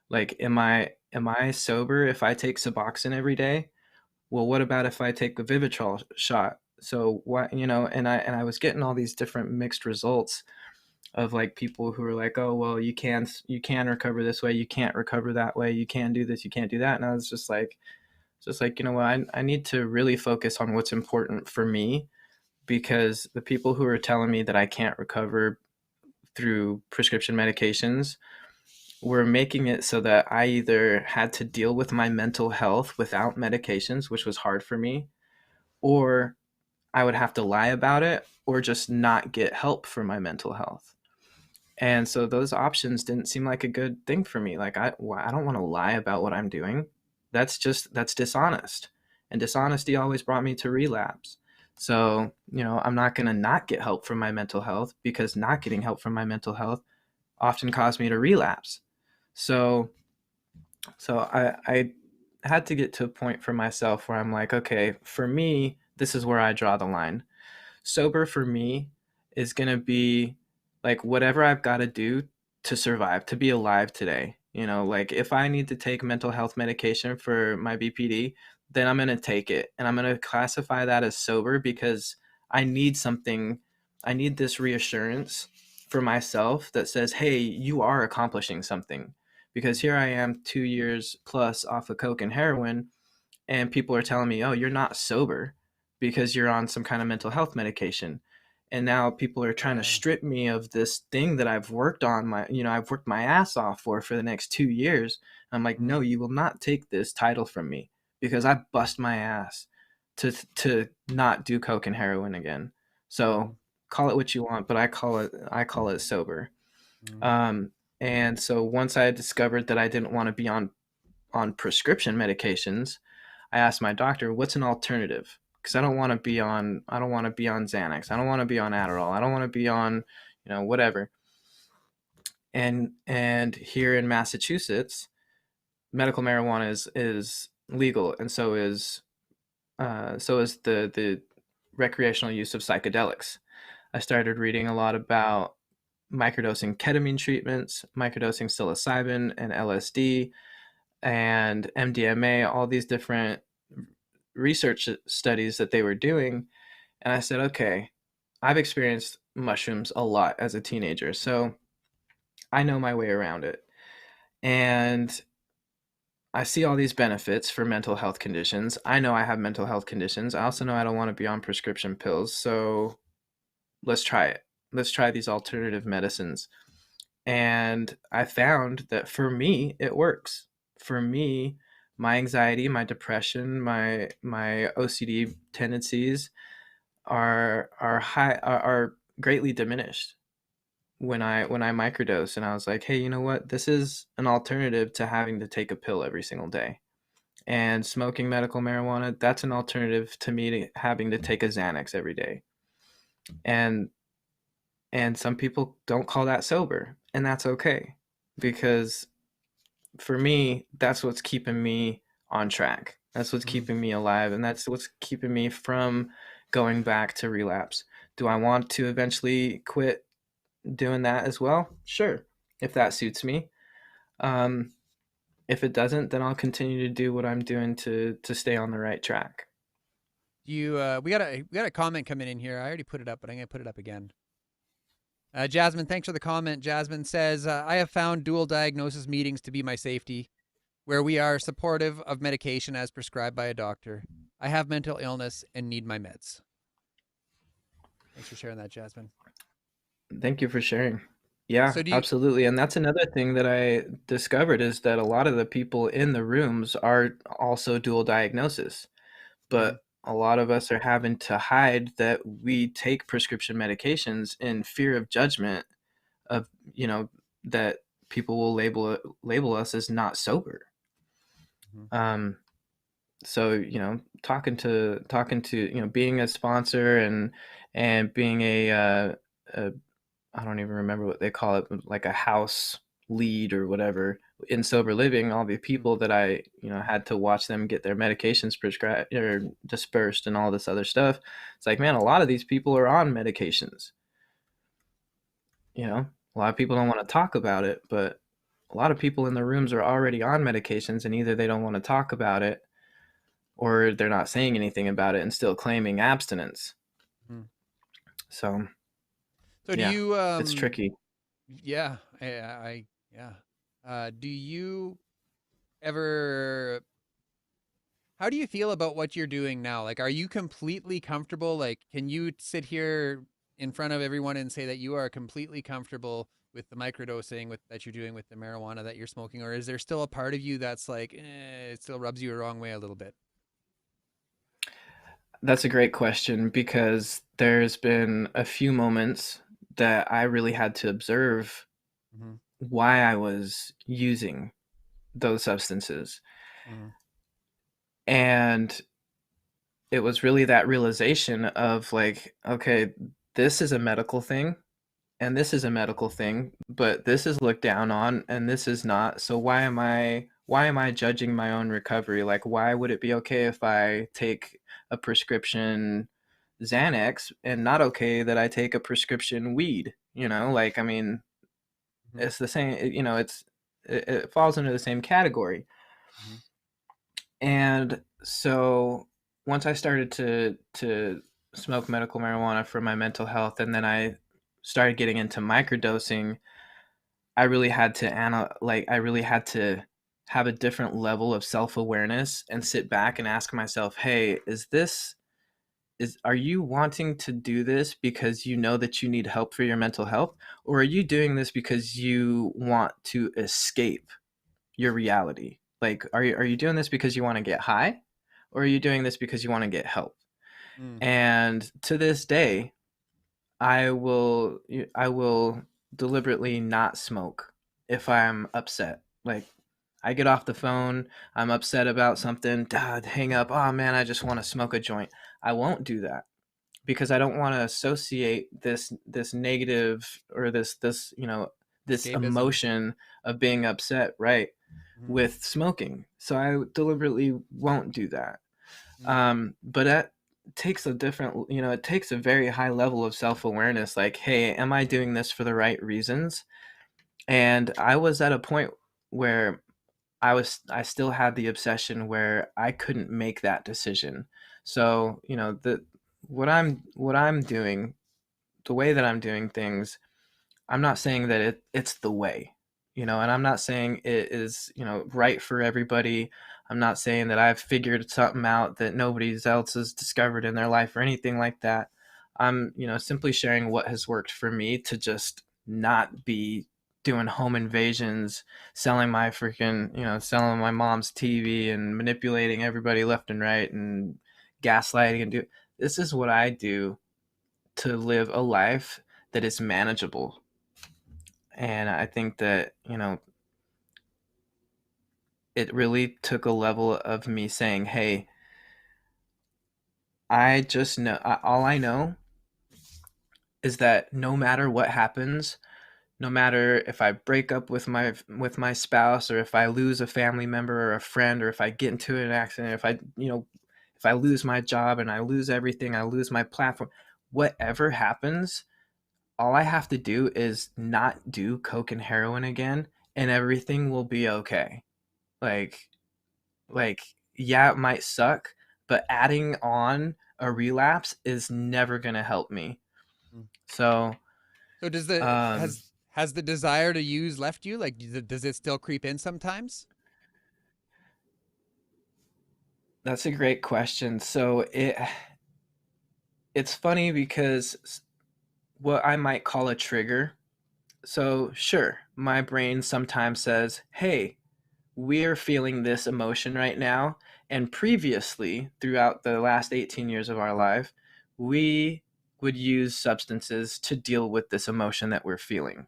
like, am I sober if I take Suboxone every day? Well, what about if I take the Vivitrol shot? So what, and I was getting all these different mixed results of, like, people who were like, oh, well, you can recover this way, you can't recover that way, you can do this, you can't do that. And I was just like, you know what, I need to really focus on what's important for me, because the people who are telling me that I can't recover through prescription medications were making it so that I either had to deal with my mental health without medications, which was hard for me, or I would have to lie about it, or just not get help for my mental health. And so those options didn't seem like a good thing for me. Like, I don't want to lie about what I'm doing. That's dishonest. And dishonesty always brought me to relapse. So, I'm not going to not get help from my mental health, because not getting help from my mental health often caused me to relapse. So, I had to get to a point for myself where I'm like, okay, for me, this is where I draw the line. Sober for me is going to be like whatever I've got to do to survive, to be alive today. Like if I need to take mental health medication for my BPD, then I'm going to take it. And I'm going to classify that as sober, because I need something, I need this reassurance for myself that says, hey, you are accomplishing something. Because here I am 2 years plus off of coke and heroin, and people are telling me, "Oh, you're not sober because you're on some kind of mental health medication." And now people are trying to Yeah. strip me of this thing that I've worked on I've worked my ass off for the next 2 years. I'm like, Mhm. "No, you will not take this title from me, because I bust my ass to not do coke and heroin again." So, Mhm. call it what you want, but I call it sober. Mhm. Um and so once I discovered that I didn't want to be on prescription medications, I asked my doctor, "What's an alternative?" Because I don't want to be on Xanax. I don't want to be on Adderall. I don't want to be on, whatever. And here in Massachusetts, medical marijuana is legal, and so is the recreational use of psychedelics. I started reading a lot about microdosing ketamine treatments, microdosing psilocybin and LSD and MDMA, all these different research studies that they were doing. And I said, okay, I've experienced mushrooms a lot as a teenager, so I know my way around it. And I see all these benefits for mental health conditions. I know I have mental health conditions. I also know I don't want to be on prescription pills. So let's try it. Let's try these alternative medicines. And I found that for me, it works. For me, my anxiety, my depression, my OCD tendencies are greatly diminished when I microdose. And I was like, hey, you know what? This is an alternative to having to take a pill every single day. And smoking medical marijuana, that's an alternative to me to having to take a Xanax every day. And some people don't call that sober, and that's okay, because for me, that's what's keeping me on track. That's what's Mhm. keeping me alive, and that's what's keeping me from going back to relapse. Do I want to eventually quit doing that as well? Sure, if that suits me. Um, if it doesn't, then I'll continue to do what I'm doing to stay on the right track. You we got a comment coming in here. I already put it up, but I'm gonna put it up again. Jasmine, thanks for the comment. Jasmine says, I have found dual diagnosis meetings to be my safety, where we are supportive of medication as prescribed by a doctor. I have mental illness and need my meds. Thanks for sharing that, Jasmine. Thank you for sharing. Yeah, So do you? absolutely. And that's another thing that I discovered, is that a lot of the people in the rooms are also dual diagnosis, Mhm. but a lot of us are having to hide that we take prescription medications in fear of judgment, of, that people will label us as not sober. Mhm. Um, so, talking to, being a sponsor, and being a I don't even remember what they call it, like a house lead or whatever in sober living, all the Mhm. people that I, had to watch them get their medications prescribed or dispersed and all this other stuff. It's like, man, a lot of these people are on medications. A lot of people don't want to talk about it, but a lot of people in the rooms are already on medications, and either they don't want to talk about it, or they're not saying anything about it and still claiming abstinence. Mhm. So, So do yeah, you? it's tricky. Yeah, yeah. Do you ever? How do you feel about what you're doing now? Like, are you completely comfortable? Like, can you sit here in front of everyone and say that you are completely comfortable with the microdosing with that you're doing with the marijuana that you're smoking, or is there still a part of you that's like, it still rubs you the wrong way a little bit? That's a great question, because there's been a few moments that I really had to observe Mm-hmm. why I was using those substances. Mm-hmm. And it was really that realization of like, okay, this is a medical thing and this is a medical thing, but this is looked down on and this is not. So why am I judging my own recovery? Like why would it be okay if I take a prescription Xanax and not okay that I take a prescription weed? Like I mean, Mhm. it's the same, it falls into the same category. Mhm. And so once I started to smoke medical marijuana for my mental health, and then I started getting into microdosing, I really had to I really had to have a different level of self-awareness and sit back and ask myself, "Hey, are you wanting to do this because you know that you need help for your mental health, or are you doing this because you want to escape your reality? Like, are you doing this because you want to get high, or are you doing this because you want to get help?" Mm. And to this day, I will deliberately not smoke if I'm upset. Like, I get off the phone, I'm upset about something, hang up. Oh man, I just want to smoke a joint. I won't do that because I don't want to associate this negative or this Escapism. emotion of being upset, right, Mhm. with smoking. So I deliberately won't do that. Mm. But that takes a different, it takes a very high level of self-awareness. Like, hey, am I doing this for the right reasons? And I was at a point where I still had the obsession where I couldn't make that decision. So, the what I'm doing, the way that I'm doing things, I'm not saying that it's the way, and I'm not saying it is, right for everybody. I'm not saying that I've figured something out that nobody else has discovered in their life or anything like that. I'm, simply sharing what has worked for me to just not be doing home invasions, selling my mom's TV and manipulating everybody left and right and gaslighting and do. This is what I do to live a life that is manageable. And I think that, it really took a level of me saying, hey, I just know, all I know is that no matter what happens, no matter if I break up with my spouse, or if I lose a family member or a friend, or if I get into an accident, if I lose my job and I lose everything, I lose my platform, whatever happens, all I have to do is not do coke and heroin again, and everything will be okay. Like like yeah, it might suck, but adding on a relapse is never going to help me. Mm. So, So does the um has the desire to use left you? Like, does it still creep in sometimes? that's a great question. So it's funny because what I might call a trigger. So, sure, my brain sometimes says, "Hey, we're feeling this emotion right now, and previously throughout the last 18 years of our life, we would use substances to deal with this emotion that we're feeling."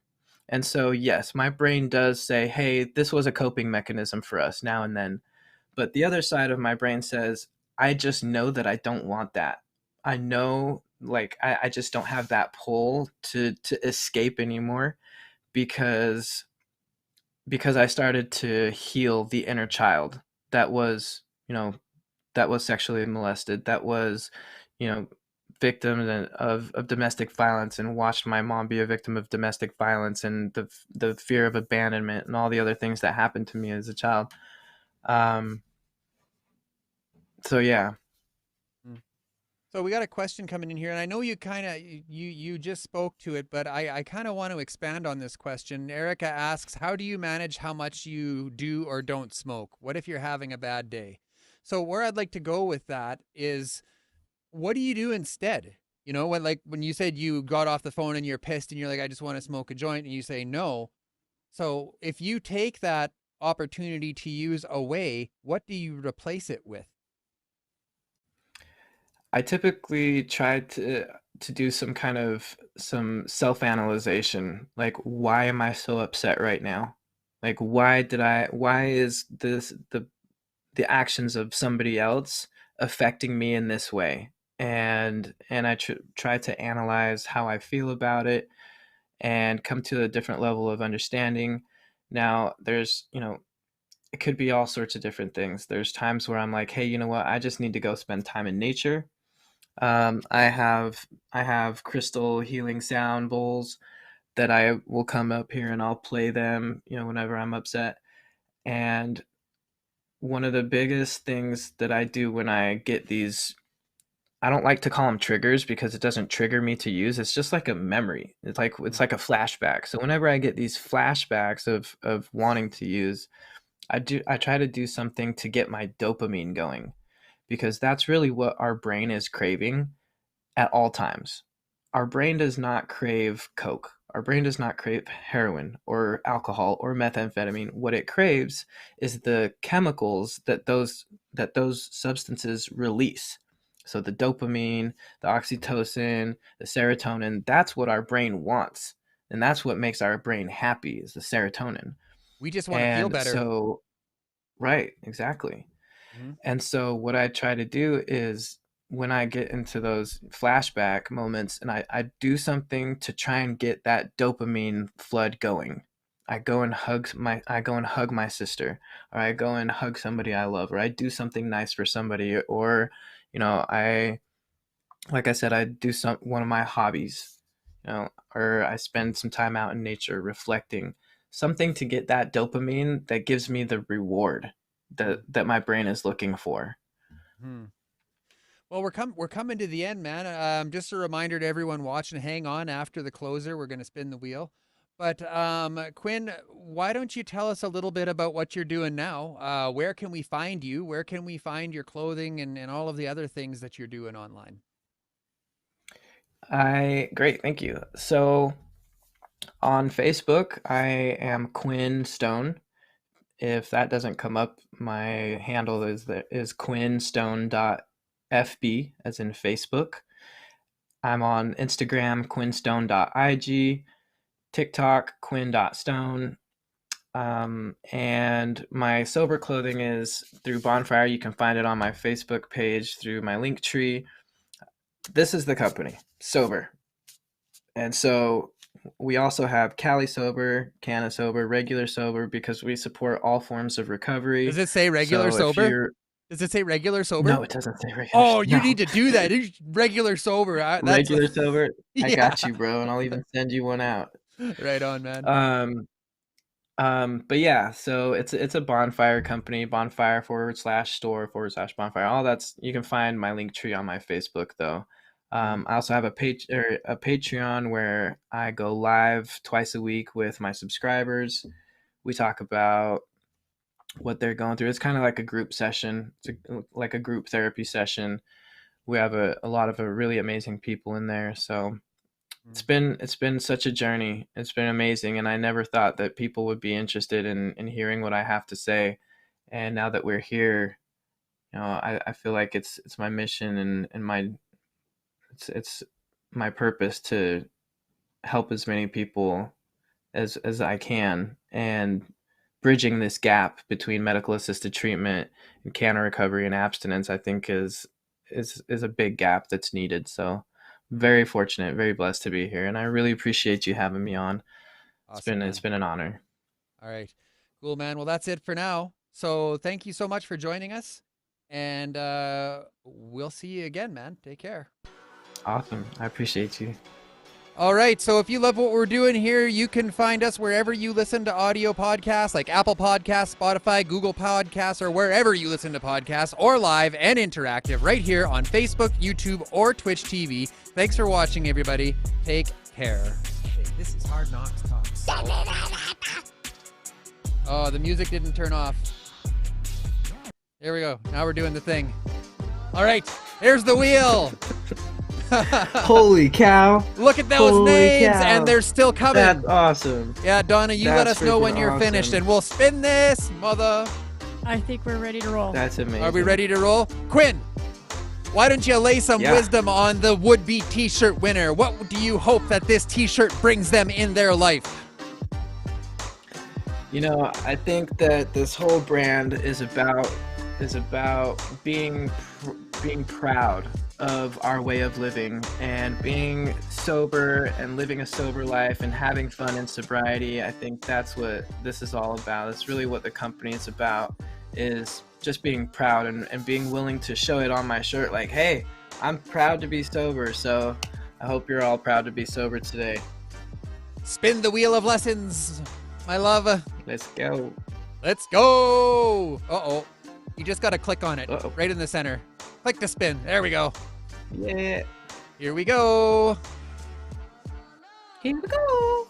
And so yes, my brain does say, hey, this was a coping mechanism for us now and then. But the other side of my brain says, I just know that I don't want that. I know, like, I just don't have that pull to escape anymore, because I started to heal the inner child that was, that was sexually molested, that was, you know, victim of domestic violence, and watched my mom be a victim of domestic violence, and the fear of abandonment and all the other things that happened to me as a child. Um, so yeah. Mm. So we got a question coming in here, and I know you kind of you just spoke to it, but I kind of want to expand on this question. Erica asks, "How do you manage how much you do or don't smoke? What if you're having a bad day?" So where I'd like to go with that is, what do you do instead? You know, when you said you got off the phone and you're pissed and you're like, "I just want to smoke a joint," and you say no. So if you take that opportunity to use away, what do you replace it with? I typically try to do some self-analyzation, like why am I so upset right now? Like why is the actions of somebody else affecting me in this way? And I try to analyze how I feel about it and come to a different level of understanding. Now, there's, it could be all sorts of different things. There's times where I'm like, hey, you know what? I just need to go spend time in nature. I have crystal healing sound bowls that I will come up here and I'll play them, whenever I'm upset. And one of the biggest things that I do when I get these, I don't like to call them triggers because it doesn't trigger me to use. It's just like a memory. It's like a flashback. So whenever I get these flashbacks of wanting to use, I try to do something to get my dopamine going, because that's really what our brain is craving at all times. Our brain does not crave Coke. Our brain does not crave heroin or alcohol or methamphetamine. What it craves is the chemicals that those substances release. So the dopamine, the oxytocin, the serotonin, that's what our brain wants. And that's what makes our brain happy, is the serotonin. We just want to feel And better. so, right, exactly. And so what I try to do is, when I get into those flashback moments and I do something to try and get that dopamine flood going. I go and hug my sister, or I go and hug somebody I love, or I do something nice for somebody, or I, like I said, I do one of my hobbies, or I spend some time out in nature reflecting, something to get that dopamine that gives me the reward that my brain is looking for. Hmm. Well, we're coming to the end, man. Just a reminder to everyone watching, hang on after the closer. We're going to spin the wheel. But Quinn, why don't you tell us a little bit about what you're doing now? Where can we find you? Where can we find your clothing and all of the other things that you're doing online? Great, thank you. So on Facebook, I am Quinn Stone. If that doesn't come up, my handle is quinnstone.fb, as in Facebook. I'm on Instagram, quinnstone.ig, TikTok, quinn.stone. And my sober clothing is through Bonfire. You can find it on my Facebook page through my link tree. This is the company, Sober. And so we also have Cali Sober, Canna Sober, regular sober, because we support all forms of recovery. Does it say regular So sober? Does it say regular sober? No, it doesn't say regular. Oh, you No. need to do that. Regular sober. Regular sober. I Yeah. got you, bro, and I'll even send you one out. Right on, man. But yeah, so it's a Bonfire company, Bonfire /store/bonfire. All that's, you can find my link tree on my Facebook though. I also have a Patreon where I go live twice a week with my subscribers. We talk about what they're going through. It's kind of like a group session. It's like a group therapy session. We have a lot of really amazing people in there. So it's been such a journey. It's been amazing, and I never thought that people would be interested in hearing what I have to say. And now that we're here, I feel like it's my mission and my it's my purpose to help as many people as I can, and bridging this gap between medical assisted treatment and cancer recovery and abstinence, I think is a big gap that's needed. So very fortunate, very blessed to be here, and I really appreciate you having me on. Awesome, It's been an honor. All right. Cool, man. Well, that's it for now. So thank you so much for joining us, and we'll see you again, man. Take care. Awesome. I appreciate you. All right. So if you love what we're doing here, you can find us wherever you listen to audio podcasts, like Apple Podcasts, Spotify, Google Podcasts, or wherever you listen to podcasts, or live and interactive right here on Facebook, YouTube, or Twitch TV. Thanks for watching, everybody. Take care. Okay, this is Hard Knocks Talks. Oh, the music didn't turn off. There we go. Now we're doing the thing. All right. Here's the wheel. Holy cow. Look at those Holy names, cow. and they're still coming. That's awesome. Yeah, Donna, you let That's us know when freaking you're awesome. finished, and we'll spin this, mother. I think we're ready to roll. That's amazing. Are we ready to roll? Quinn, why don't you lay some wisdom on the would-be t-shirt winner? What do you hope that this t-shirt brings them in their life? I think that this whole brand is about being being proud of our way of living and being sober and living a sober life and having fun in sobriety. I think that's what this is all about. It's really what the company is about, is just being proud and being willing to show it on my shirt. Like, hey, I'm proud to be sober. So I hope you're all proud to be sober today. Spin the wheel of lessons, my love. Let's go. Let's go. Uh-oh. You just got to click on it. Uh-oh. Right in the center. Click to spin. There we go. Yeah. Here we go. Here we go.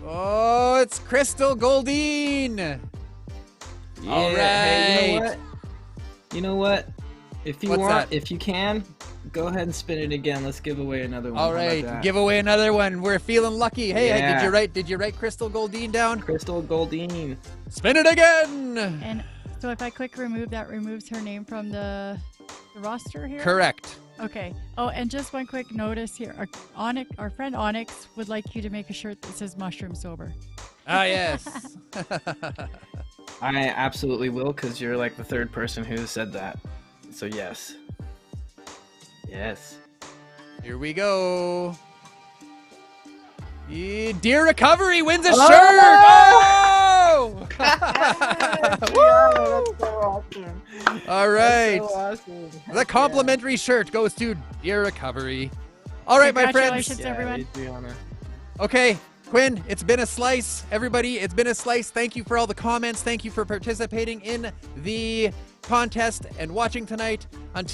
Oh, it's Crystal Goldine. Yeah. All Hey, right. you know what? If you What's want, that? if you can, go ahead and spin it again. Let's give away another one. All How about right. that? Give away another one. We're feeling lucky. Hey, Yeah. did you write Crystal Goldine down? Crystal Goldine. Spin it again. And so if I click remove, that removes her name from the roster here? Correct. Okay. Oh, and just one quick notice here. Our friend Onyx would like you to make a shirt that says mushroom sober. Ah, yes. I absolutely will, because you're like the third person who said that. So yes. Yes. Here we go. Dear Recovery wins a shirt. Oh! That's so awesome. All right. That's so awesome. The complimentary shirt goes to Dear Recovery. All right, my friends. Congratulations, everyone. Adriana. Okay, Quinn, it's been a slice. Everybody, it's been a slice. Thank you for all the comments. Thank you for participating in the contest and watching tonight. Until